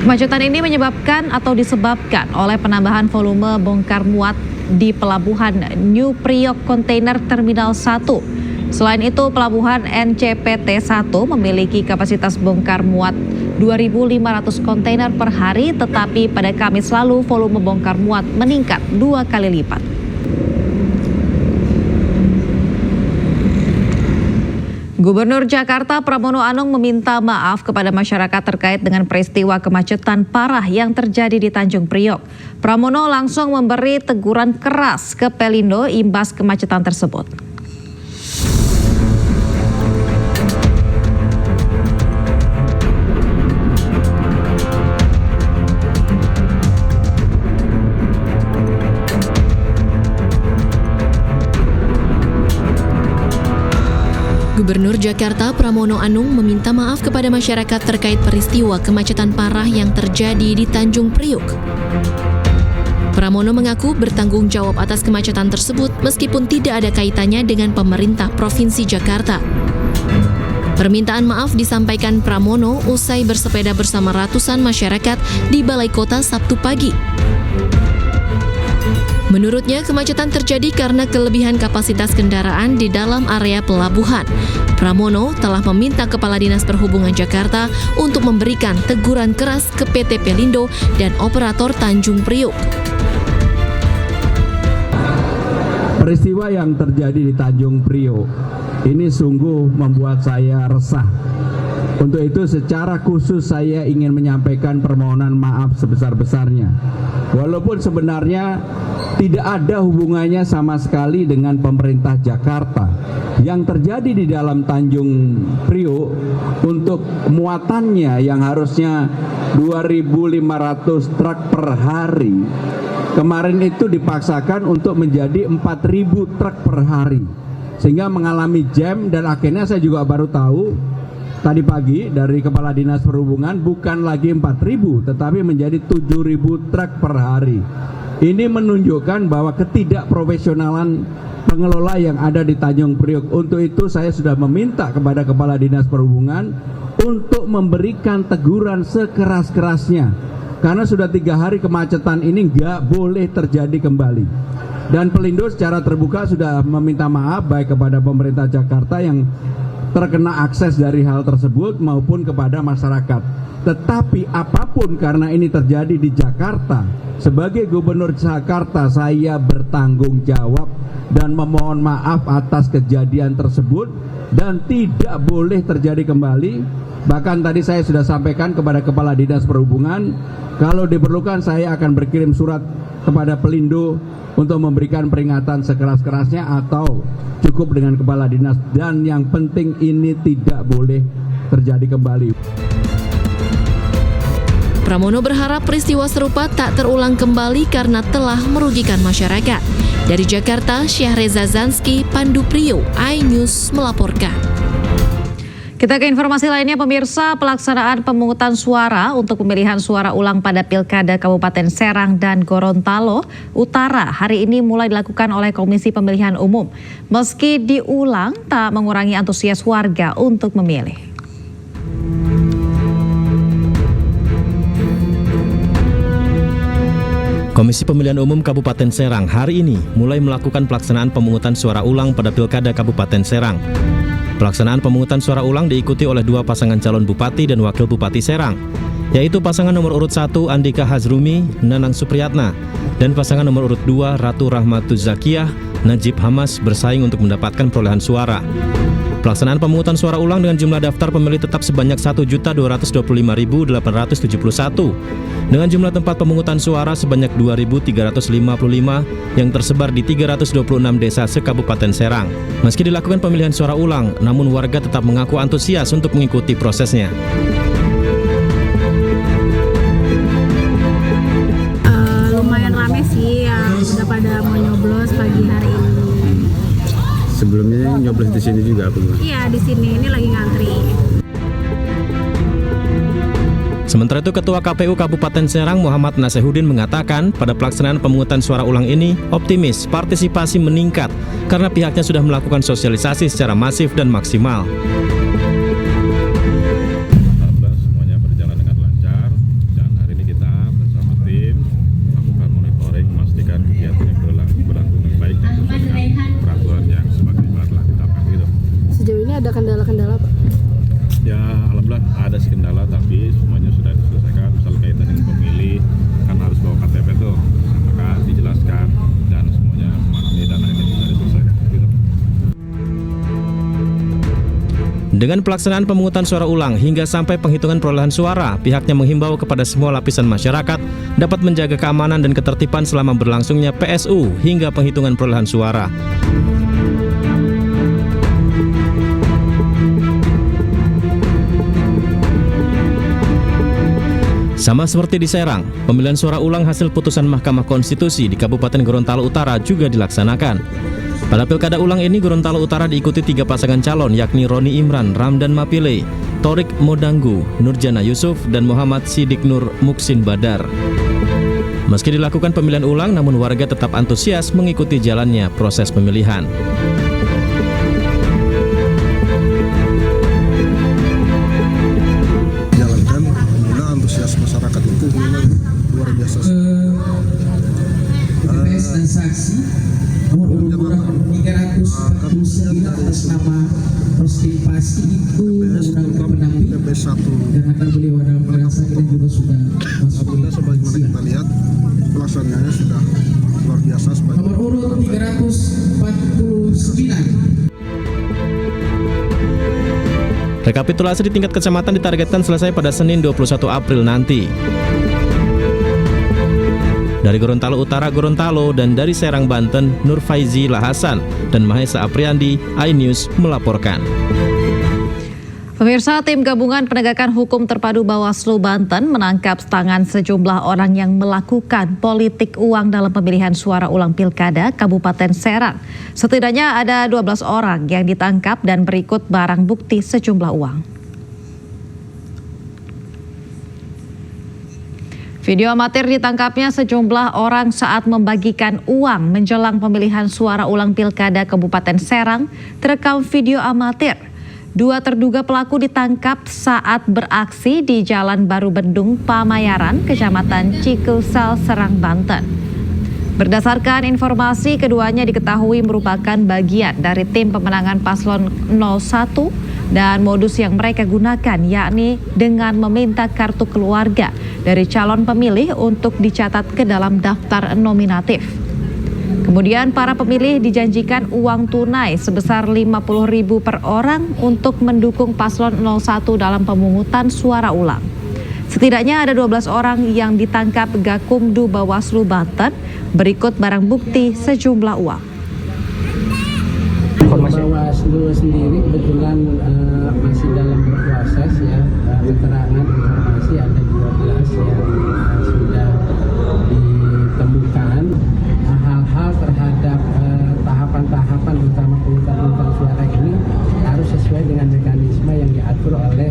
Kemacetan ini disebabkan oleh penambahan volume bongkar muat di Pelabuhan New Priok Container Terminal 1. Selain itu, Pelabuhan NCPT 1 memiliki kapasitas bongkar muat 2.500 kontainer per hari, tetapi pada Kamis lalu volume bongkar muat meningkat 2 kali lipat. Gubernur Jakarta Pramono Anung meminta maaf kepada masyarakat terkait dengan peristiwa kemacetan parah yang terjadi di Tanjung Priok. Pramono langsung memberi teguran keras ke Pelindo imbas kemacetan tersebut. Gubernur Jakarta Pramono Anung meminta maaf kepada masyarakat terkait peristiwa kemacetan parah yang terjadi di Tanjung Priok. Pramono mengaku bertanggung jawab atas kemacetan tersebut meskipun tidak ada kaitannya dengan pemerintah Provinsi Jakarta. Permintaan maaf disampaikan Pramono usai bersepeda bersama ratusan masyarakat di Balai Kota Sabtu pagi. Menurutnya, kemacetan terjadi karena kelebihan kapasitas kendaraan di dalam area pelabuhan. Pramono telah meminta Kepala Dinas Perhubungan Jakarta untuk memberikan teguran keras ke PT Pelindo dan operator Tanjung Priok. Peristiwa yang terjadi di Tanjung Priok ini sungguh membuat saya resah. Untuk itu secara khusus saya ingin menyampaikan permohonan maaf sebesar-besarnya. Walaupun sebenarnya tidak ada hubungannya sama sekali dengan pemerintah Jakarta. Yang terjadi di dalam Tanjung Priok untuk muatannya yang harusnya 2.500 truk per hari, kemarin itu dipaksakan untuk menjadi 4.000 truk per hari. Sehingga mengalami jam dan akhirnya saya juga baru tahu tadi pagi dari Kepala Dinas Perhubungan bukan lagi 4.000 tetapi menjadi 7.000 truk per hari. Ini menunjukkan bahwa ketidakprofesionalan pengelola yang ada di Tanjung Priok. Untuk itu saya sudah meminta kepada Kepala Dinas Perhubungan untuk memberikan teguran sekeras-kerasnya. Karena sudah 3 hari kemacetan ini nggak boleh terjadi kembali. Dan Pelindo secara terbuka sudah meminta maaf baik kepada pemerintah Jakarta yang terkena akses dari hal tersebut maupun kepada masyarakat. Tetapi apapun karena ini terjadi di Jakarta, sebagai Gubernur Jakarta saya bertanggung jawab dan memohon maaf atas kejadian tersebut dan tidak boleh terjadi kembali. Bahkan tadi saya sudah sampaikan kepada Kepala Dinas Perhubungan, kalau diperlukan saya akan berkirim surat kepada Pelindo untuk memberikan peringatan sekeras-kerasnya atau cukup dengan Kepala Dinas, dan yang penting ini tidak boleh terjadi kembali. Pramono berharap peristiwa serupa tak terulang kembali karena telah merugikan masyarakat. Dari Jakarta, Syahreza Zanski, Pandu Priyo, iNews melaporkan. Kita ke informasi lainnya pemirsa, pelaksanaan pemungutan suara untuk pemilihan suara ulang pada Pilkada Kabupaten Serang dan Gorontalo Utara hari ini mulai dilakukan oleh Komisi Pemilihan Umum. Meski diulang, tak mengurangi antusias warga untuk memilih. Komisi Pemilihan Umum Kabupaten Serang hari ini mulai melakukan pelaksanaan pemungutan suara ulang pada Pilkada Kabupaten Serang. Pelaksanaan pemungutan suara ulang diikuti oleh 2 pasangan calon bupati dan wakil bupati Serang, yaitu pasangan nomor urut 1 Andika Hazrumi, Nanang Supriyatna, dan pasangan nomor urut 2 Ratu Rahmatuz Zakiyah, Najib Hamas bersaing untuk mendapatkan perolehan suara. Pelaksanaan pemungutan suara ulang dengan jumlah daftar pemilih tetap sebanyak 1.225.871 dengan jumlah tempat pemungutan suara sebanyak 2.355 yang tersebar di 326 desa se-Kabupaten Serang. Meski dilakukan pemilihan suara ulang, namun warga tetap mengaku antusias untuk mengikuti prosesnya. Lumayan rame sih yang udah pada mau nyoblos pagi hari ini. Sebelumnya nyoblos di sini juga apa? Iya, di sini ini lagi ngantri. Sementara itu, Ketua KPU Kabupaten Serang Muhammad Nasehudin mengatakan pada pelaksanaan pemungutan suara ulang ini optimis partisipasi meningkat karena pihaknya sudah melakukan sosialisasi secara masif dan maksimal. Semuanya berjalan dengan lancar dan hari ini kita bersama tim melakukan monitoring memastikan kegiatan yang berlangsung dengan baik dan sesuai dengan peraturan yang sebagaimana telah ditetapkan gitu. Sejauh ini ada kendala-kendala, Pak? Ya, alhamdulillah ada sih kendala, tapi semuanya sudah diselesaikan. Misal kaitan dengan pemilih kan harus bawa KTP tuh, maka dijelaskan dan semuanya memahami dan akhirnya bisa diselesaikan gitu. Dengan pelaksanaan pemungutan suara ulang hingga sampai penghitungan perolehan suara, pihaknya menghimbau kepada semua lapisan masyarakat dapat menjaga keamanan dan ketertiban selama berlangsungnya PSU hingga penghitungan perolehan suara. Sama seperti di Serang, pemilihan suara ulang hasil putusan Mahkamah Konstitusi di Kabupaten Gorontalo Utara juga dilaksanakan. Pada pilkada ulang ini, Gorontalo Utara diikuti 3 pasangan calon, yakni Roni Imran, Ramdan Mapile, Torik Modanggu, Nurjana Yusuf, dan Muhammad Sidik Nur Muksin Badar. Meski dilakukan pemilihan ulang, namun warga tetap antusias mengikuti jalannya proses pemilihan. Masyarakat itu memang luar biasa. TPS dan saksi nomor urut 349 atas nama Prostipasi itu menggunakan pendamping karena kan beliau dalam perasa kita juga sudah masuk. Sebagaimana kita lihat pelaksanaannya sudah luar biasa. Nomor urut 349. Rekapitulasi di tingkat kecamatan ditargetkan selesai pada Senin 21 April nanti. Dari Gorontalo Utara, Gorontalo, dan dari Serang, Banten, Nur Faizi Lahasan dan Mahesa Apriandi, iNews melaporkan. Pemirsa, tim gabungan penegakan hukum terpadu Bawaslu Banten menangkap tangan sejumlah orang yang melakukan politik uang dalam pemilihan suara ulang Pilkada Kabupaten Serang. Setidaknya ada 12 orang yang ditangkap dan berikut barang bukti sejumlah uang. Video amatir ditangkapnya sejumlah orang saat membagikan uang menjelang pemilihan suara ulang Pilkada Kabupaten Serang terekam video amatir. 2 terduga pelaku ditangkap saat beraksi di Jalan Baru Bendung, Pamayaran, Kecamatan Cikusal, Serang, Banten. Berdasarkan informasi, keduanya diketahui merupakan bagian dari tim pemenangan paslon 01 dan modus yang mereka gunakan yakni dengan meminta kartu keluarga dari calon pemilih untuk dicatat ke dalam daftar nominatif. Kemudian para pemilih dijanjikan uang tunai sebesar 50.000 per orang untuk mendukung paslon 01 dalam pemungutan suara ulang. Setidaknya ada 12 orang yang ditangkap Gakumdu Bawaslu Banten, berikut barang bukti sejumlah uang. Bawaslu sendiri kebetulan masih dalam berproses ya, keterangan informasi ada 12 yang sudah ditemukan. Hal-hal terhadap tahapan-tahapan utama pemungutan suara ini harus sesuai dengan mekanisme yang diatur oleh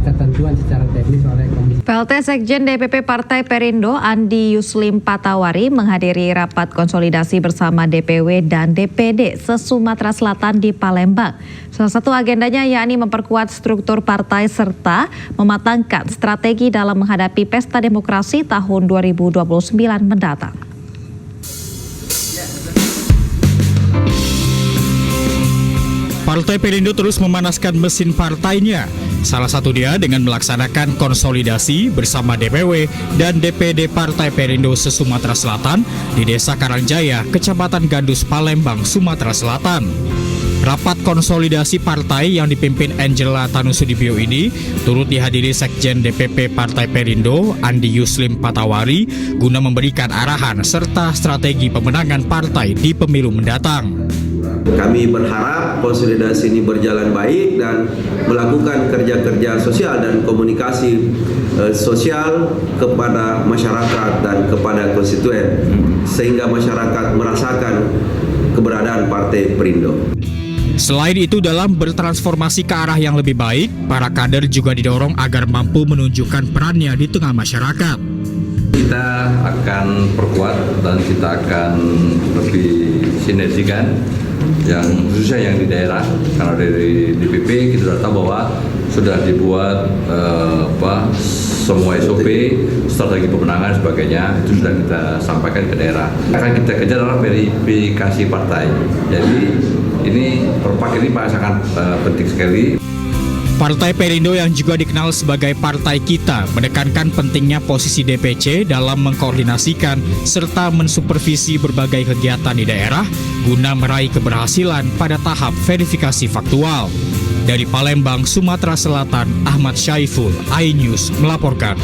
ketentuan secara teknis oleh Komisi. PLT Sekjen DPP Partai Perindo Andi Yuslim Patawari menghadiri rapat konsolidasi bersama DPW dan DPD se-Sumatera Selatan di Palembang. Salah satu agendanya yakni memperkuat struktur partai serta mematangkan strategi dalam menghadapi pesta demokrasi tahun 2029 mendatang. Partai Perindo terus memanaskan mesin partainya. Salah satu dia dengan melaksanakan konsolidasi bersama DPW dan DPD Partai Perindo se-Sumatera Selatan di Desa Karangjaya, Kecamatan Gandus, Palembang, Sumatera Selatan. Rapat konsolidasi partai yang dipimpin Angela Tanusudibio ini turut dihadiri Sekjen DPP Partai Perindo, Andi Yuslim Patawari, guna memberikan arahan serta strategi pemenangan partai di pemilu mendatang. Kami berharap konsolidasi ini berjalan baik dan melakukan kerja-kerja sosial dan komunikasi sosial kepada masyarakat dan kepada konstituen, sehingga masyarakat merasakan keberadaan Partai Perindo. Selain itu, dalam bertransformasi ke arah yang lebih baik, para kader juga didorong agar mampu menunjukkan perannya di tengah masyarakat. Kita akan perkuat dan kita akan lebih sinergikan yang khususnya yang di daerah, karena dari DPP kita sudah tahu bahwa sudah dibuat semua SOP, strategi pemenangan sebagainya, itu sudah kita sampaikan ke daerah. Akan kita kejar adalah verifikasi partai. Jadi ini perpak ini sangat penting sekali. Partai Perindo yang juga dikenal sebagai Partai Kita menekankan pentingnya posisi DPC dalam mengkoordinasikan serta mensupervisi berbagai kegiatan di daerah guna meraih keberhasilan pada tahap verifikasi faktual. Dari Palembang, Sumatera Selatan, Ahmad Syaiful, iNews melaporkan.